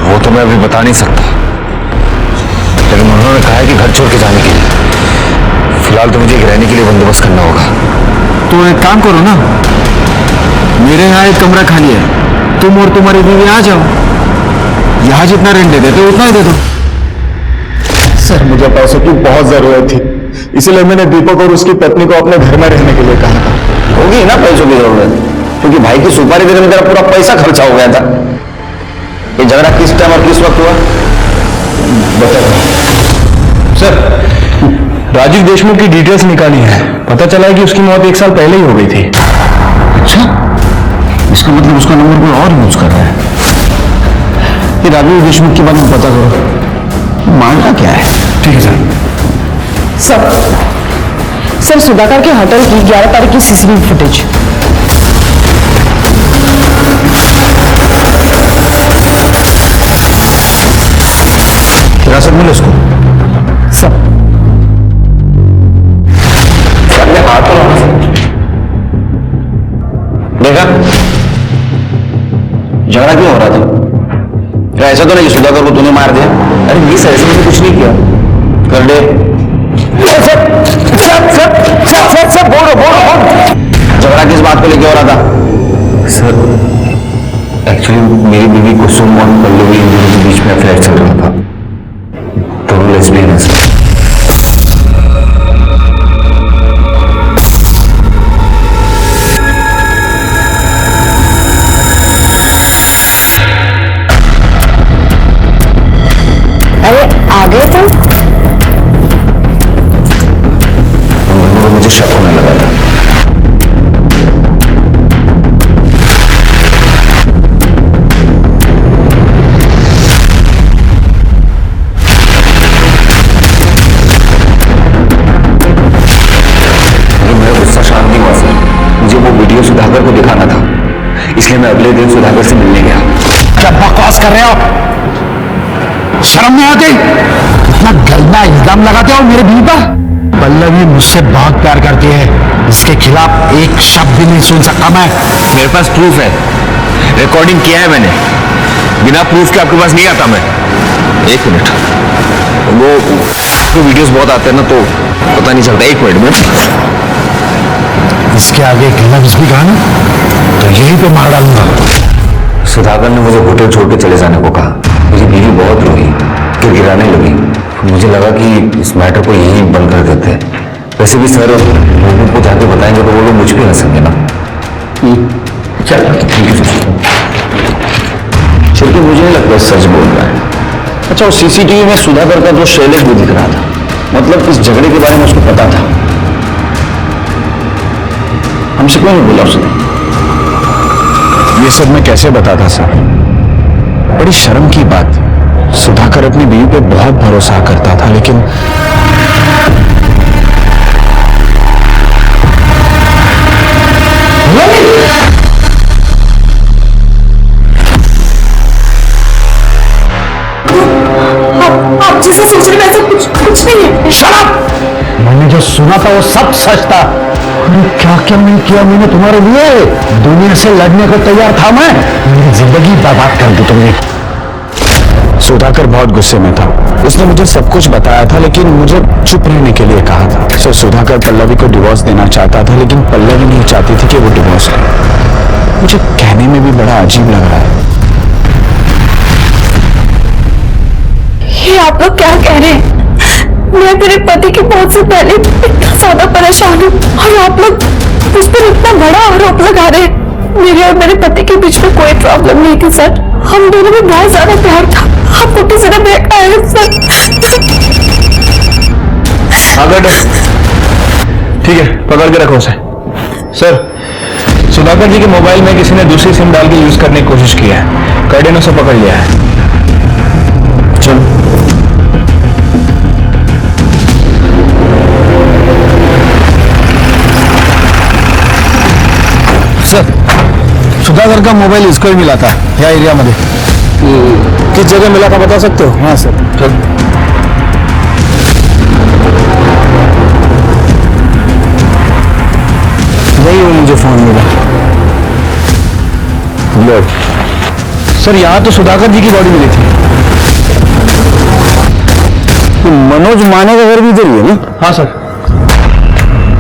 वो तो मैं अभी बता नहीं सकता, लेकिन उन्होंने कहा है कि घर छोड़ के जाने के लिए। फिलहाल तो मुझे रहने के लिए बंदोबस्त करना होगा। तो एक काम करो ना, मेरे यहाँ एक कमरा खाली है, तुम और तुम्हारी बीवी आ जाओ। यहाँ जितना रेंट दे देते उतना ही दे दो। सर मुझे पैसों की बहुत जरूरत थी, इसलिए मैंने दीपक और उसकी पत्नी को अपने घर में रहने के लिए कहा था। होगी ना पैसों की जरूरत, क्योंकि भाई की सुपारी देने में तेरा पूरा पैसा खर्चा हो गया था। ये झगड़ा किस टाइम और किस वक्त हुआ बताओ। सर राजीव देशमुख की डिटेल्स निकाली है, पता चला है कि उसकी मौत 1 साल पहले ही हो गई थी। अच्छा, इसका मतलब उसका नंबर कोई और यूज कर रहा है। ये राजीव देशमुख के बारे में पता करो, मामला क्या है। ठीक है सर। सर सुधाकर के होटल की 11 तारीख की सीसीटीवी फुटेज। हिरासत मिले उसको। सर अपने हाथ तो देखा झगड़ा क्यों हो रहा था? क्या ऐसा तो नहीं कि सुधाकर को तूने मार दिया? अरे नहीं सर, ऐसे मैंने कुछ नहीं किया। कर दे। सर बोलो। झगड़ा किस बात को लेके हो रहा था? सर एक्चुअली मेरी बीवी कुसुम और पल्लवी इन दोनों के बीच में अफेयर चल रहा था। दोनों लेस्बियन हैं सर। अरे आ गए तुम? उन दोनों को मुझे शक होने लगा था। सुधाकर को दिखाना था, इसलिए मैं अगले दिन सुधाकर से मिलने गया। क्या बकवास कर रहे हो? शर्म नहीं आती? इतना गंदा इल्जाम लगाते हो मेरे बीवी पर। पल्लवी मुझसे बहुत प्यार करती है, इसके खिलाफ एक शब्द भी नहीं सुन सकता मैं। मेरे पास प्रूफ है, रिकॉर्डिंग किया है मैंने। बिना प्रूफ के आपके पास नहीं आता मैं। एक मिनट, वो वीडियोस बहुत आते हैं ना, तो पता नहीं चलता। एक मिनट में इसके आगे एक लफ्ज भी कहा ना तो यहीं पे मार डालूंगा। सुधाकर ने मुझे होटल छोड़ के चले जाने को कहा। मेरी बीवी बहुत रोई, गिड़गिड़ाने लगी। मुझे लगा कि इस मैटर को यहीं बंद कर देते हैं। वैसे भी सर लोगों को जाके बताएंगे तो वो लोग मुझ पे हंसेंगे ना। चल थैंक यू सर। क्योंकि मुझे नहीं लगता सच बोल रहा है। अच्छा, वो सीसीटीवी में सुधाकर का जो शैलेश भी दिख रहा था, मतलब इस झगड़े के बारे में उसको पता था। हमसे क्यों नहीं बोला उसने? ये सब मैं कैसे बताता सर? बड़ी शर्म की बात। सुधाकर अपनी बीवी पे बहुत भरोसा करता था, लेकिन आप जैसे सोच रहे वैसा कुछ नहीं है। शराब! मैंने जो सुना था वो सब सच था। अरे क्या क्या नहीं किया मैंने तुम्हारे लिए। दुनिया से लड़ने को तैयार था मैं। मेरी जिंदगी बर्बाद कर दी तुमने। सुधाकर बहुत गुस्से में था। उसने मुझे सब कुछ बताया था, लेकिन मुझे चुप रहने के लिए कहा था। सो सुधाकर पल्लवी को डिवोर्स देना चाहता था, लेकिन पल्लवी नहीं चाहती थी कि वो डिवोर्स ले। मुझे कहने में भी बड़ा अजीब लग रहा है। ये आप लोग क्या कह रहे हैं? मैं मेरे पति के मौत से पहले इतना ज्यादा परेशान हूँ और आप लोग मुझ पर इतना बड़ा आरोप लगा रहे हैं। मेरे और मेरे पति के बीच में कोई प्रॉब्लम नहीं थी सर। हम दोनों में बहुत ज्यादा प्यार था। आपको किसी ने बहकाया है सर। ठीक है, पकड़ के रखो उसे। सर, सुधाकर जी के मोबाइल में किसी ने दूसरी सिम डाल के यूज करने की कोशिश की है। कर्डे ने उसे पकड़ लिया है। चलो। सर, सुधाकर का मोबाइल इसको ही मिला था या एरिया में। किस जगह मिला था बता सकते हो? हाँ सर। नहीं, वो मुझे फोन मिला। सर, यहाँ तो सुधाकर जी की बॉडी मिली थी। मनोज माने का घर भी इधर ही है ना? हाँ सर।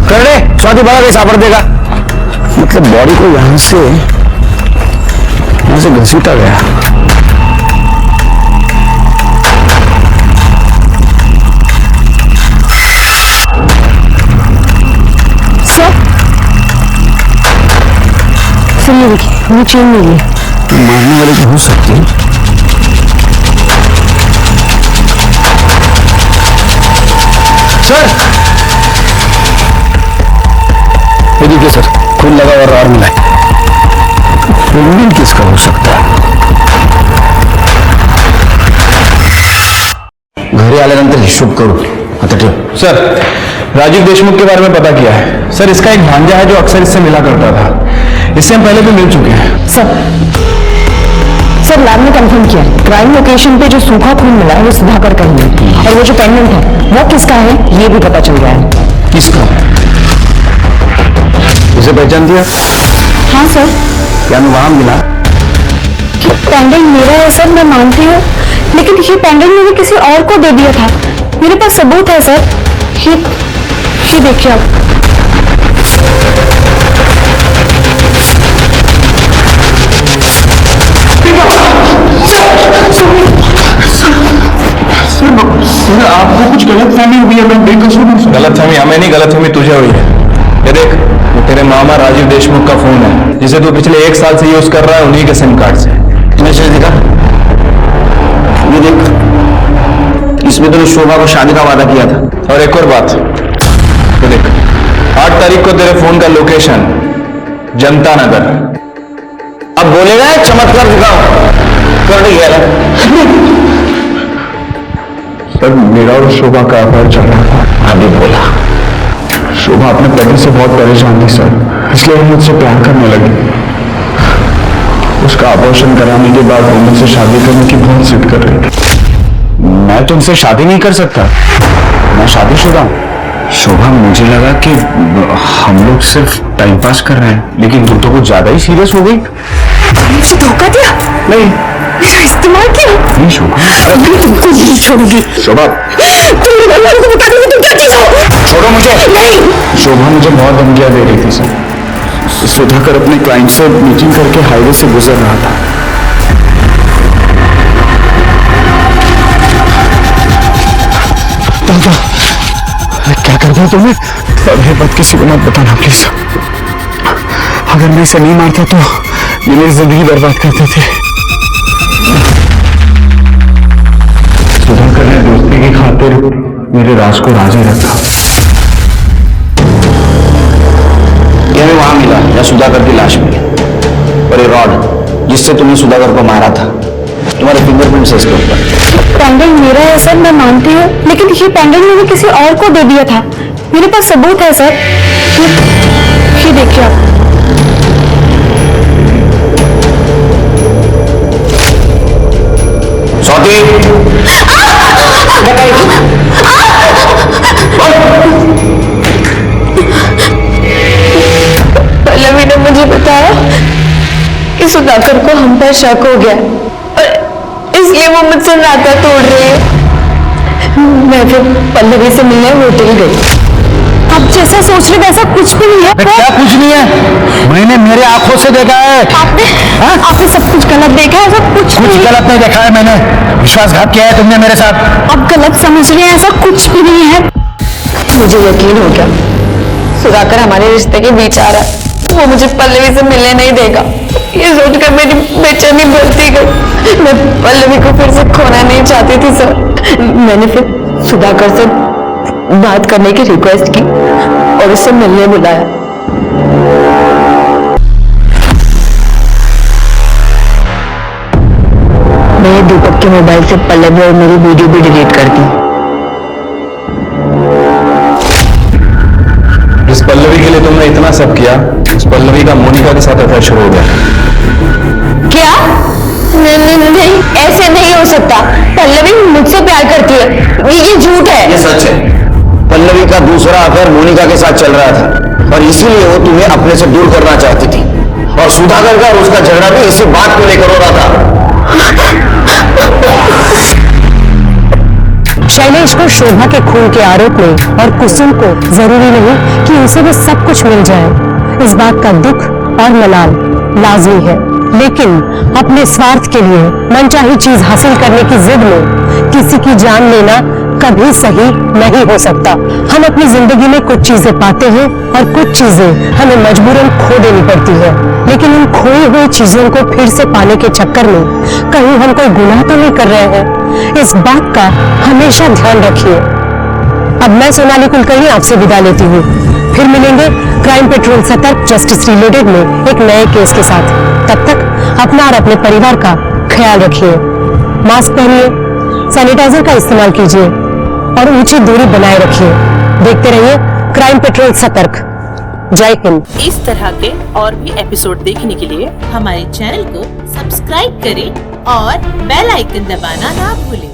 कर ले, स्वाति बड़ा कैसा पर देगा। मतलब बॉडी को यहां से घसीटा गया। सर ये देखिए, वो चेन मिली है। मारने वाले तो हो सकती है। सर, ये देखिए सर, खून लगा और रार मिला है। क्रिमिनल किसका हो सकता है? घरी आल्यानंतर हिशोब करू। आता ठीक। सर, राजीव देशमुख के बारे में पता किया है। सर, इसका एक भांजा है जो अक्सर इससे मिला करता था। इससे हम पहले भी मिल चुके हैं। सर लैब ने कंफर्म किया है, क्राइम लोकेशन पे जो सूखा खून मिला है वो सुधाकर का ही है। और वो जो पेंडेंट है वो किसका है ये भी पता चल गया है। किसका? उसे पहचान दिया? हाँ सर। क्या वहां मिला? ये पेंडेंट मेरा है सर, मैं मानती हूँ, लेकिन ये पेंडेंट मैंने किसी और को दे दिया था। मेरे पास सबूत है सर। ये देखिए आप। आपको कुछ गलतफहमी हुई है? मैं बेकसूर हूं। गलतफहमी हमें नहीं, गलतफहमी तुझे हुई है। ये देख, वो तेरे मामा राजीव देशमुख का फोन है, जिसे तू पिछले 1 साल से यूज कर रहा है, उन्हीं के सिम कार्ड से। मैसेज देखा? ये देख, इसमें तूने शोभा को शादी का वादा किया था। और एक और बात, ये देख, 8 तारीख को तेरे फोन का लोकेशन जनता नगर। अब बोलेगा चमत्कार दिखाओ। कर गया सर, मेरा और शोभा का अफेयर चल रहा था। अभी बोला। शोभा अपने पति से बहुत परेशान थी सर। इसलिए वो मुझसे प्यार करने लगी। उसका अबॉर्शन कराने के बाद वो मुझसे शादी करने की बहुत जिद कर रही थी। मैं तुमसे शादी नहीं कर सकता, मैं शादीशुदा हूँ। शोभा, मुझे लगा कि हम लोग सिर्फ टाइम पास कर रहे हैं, लेकिन तुम तो कुछ ज्यादा ही सीरियस हो गई। मुझे धोखा दिया? नहीं, मेरा इस्तेमाल किया? नहीं शोभा, मैं तुमको नहीं छोड़ूंगी। शोभा, तुम मेरे को बता दो तुम क्या चीज हो। छोड़ो मुझे। नहीं। शोभा मुझे बहुत धमकियां दे रही थी सर। सुधाकर अपने क्लाइंट से मीटिंग करके हाईवे से गुजर रहा था। क्या कर दिया तुमने? अब ये बात किसी को मत बताना प्लीज। अगर मैं इसे नहीं मारता तो ये मेरी जिंदगी बर्बाद कर देते। सुधाकर ने दोस्ती की खातिर मेरे राज को राज ही रखा। ये हमें वहां मिला या सुधाकर की लाश मिली, और ये रॉड जिससे तुमने सुधाकर को मारा था, तुम्हारे फिंगरप्रिंट्स है इसके ऊपर। पेंडेंट मेरा है सर, मैं मानती हूँ, लेकिन ये पेंडेंट मैंने किसी और को दे दिया था। मेरे पास सबूत है सर। ये देखिए आप। स्वाति, पल्लवी ने मुझे बताया कि सुधाकर को हम पर शक हो गया और इसलिए वो मुझसे नाता तोड़ रही है। मैं फिर पल्लवी से मिलने होटल गई। आप जैसा सोच रहे वैसा कुछ भी नहीं है। क्या कुछ नहीं है? मैंने मेरे आंखों से देखा है। आपने सब कुछ गलत देखा है, सब कुछ गलत नहीं देखा है मैंने। विश्वासघात किया है तुमने मेरे साथ। आप गलत समझ रहे हैं, ऐसा कुछ भी नहीं है। मुझे यकीन हो गया सुधाकर हमारे रिश्ते के बीच आ रहा है। वो मुझे पल्लवी से मिलने नहीं देगा। ये सोचकर मेरी बेचैनी बढ़ती गई। मैं पल्लवी को फिर से खोना नहीं चाहती थी सर। मैंने फिर सुधाकर से बात करने की रिक्वेस्ट की और उससे मिलने बुलाया। मैंने दीपक के मोबाइल से पल्लवी और मेरी वीडियो भी डिलीट कर दी। जिस पल्लवी के लिए तुमने इतना सब किया, उस पल्लवी का मोनिका के साथ अफेयर शुरू हो गया। क्या? नहीं, ऐसे नहीं हो सकता। पल्लवी मुझसे प्यार करती है, ये झूठ है। ये सच है। पल्लवी का दूसरा अफेयर मोनिका के साथ चल रहा था और इसीलिए वो तुम्हें अपने से दूर करना चाहती थी। और सुधाकर का और उसका झगड़ा भी इसी बात को लेकर हो रहा था। शैलेश को शोभा के खून के आरोप में और कुसुम को जरूरी नहीं कि उसे भी सब कुछ मिल जाए। इस बात का दुख और मलाल लाजमी है, लेकिन अपने स्वार्थ के लिए मनचाही चीज हासिल करने की जिद में किसी की जान लेना कभी सही नहीं हो सकता। हम अपनी जिंदगी में कुछ चीजें पाते हैं और कुछ चीजें हमें मजबूरन खो देनी पड़ती है, लेकिन इन खोई हुई चीजों को फिर से पाने के चक्कर में कहीं हम कोई गुनाह तो नहीं कर रहे हैं। इस बात का हमेशा ध्यान रखिए। अब मैं सोनाली कुलकर्णी आपसे विदा लेती हूँ। फिर मिलेंगे क्राइम पेट्रोल सतर्क जस्टिस रिलेटेड में एक नए केस के साथ। तब तक अपना और अपने परिवार का ख्याल रखिए। मास्क पहनिए, सैनिटाइजर का इस्तेमाल कीजिए और ऊंची दूरी बनाए रखिए। देखते रहिए क्राइम पेट्रोल सतर्क। जय हिंद। इस तरह के और भी एपिसोड देखने के लिए हमारे चैनल को सब्सक्राइब करें और बेल आइकन दबाना ना भूलें।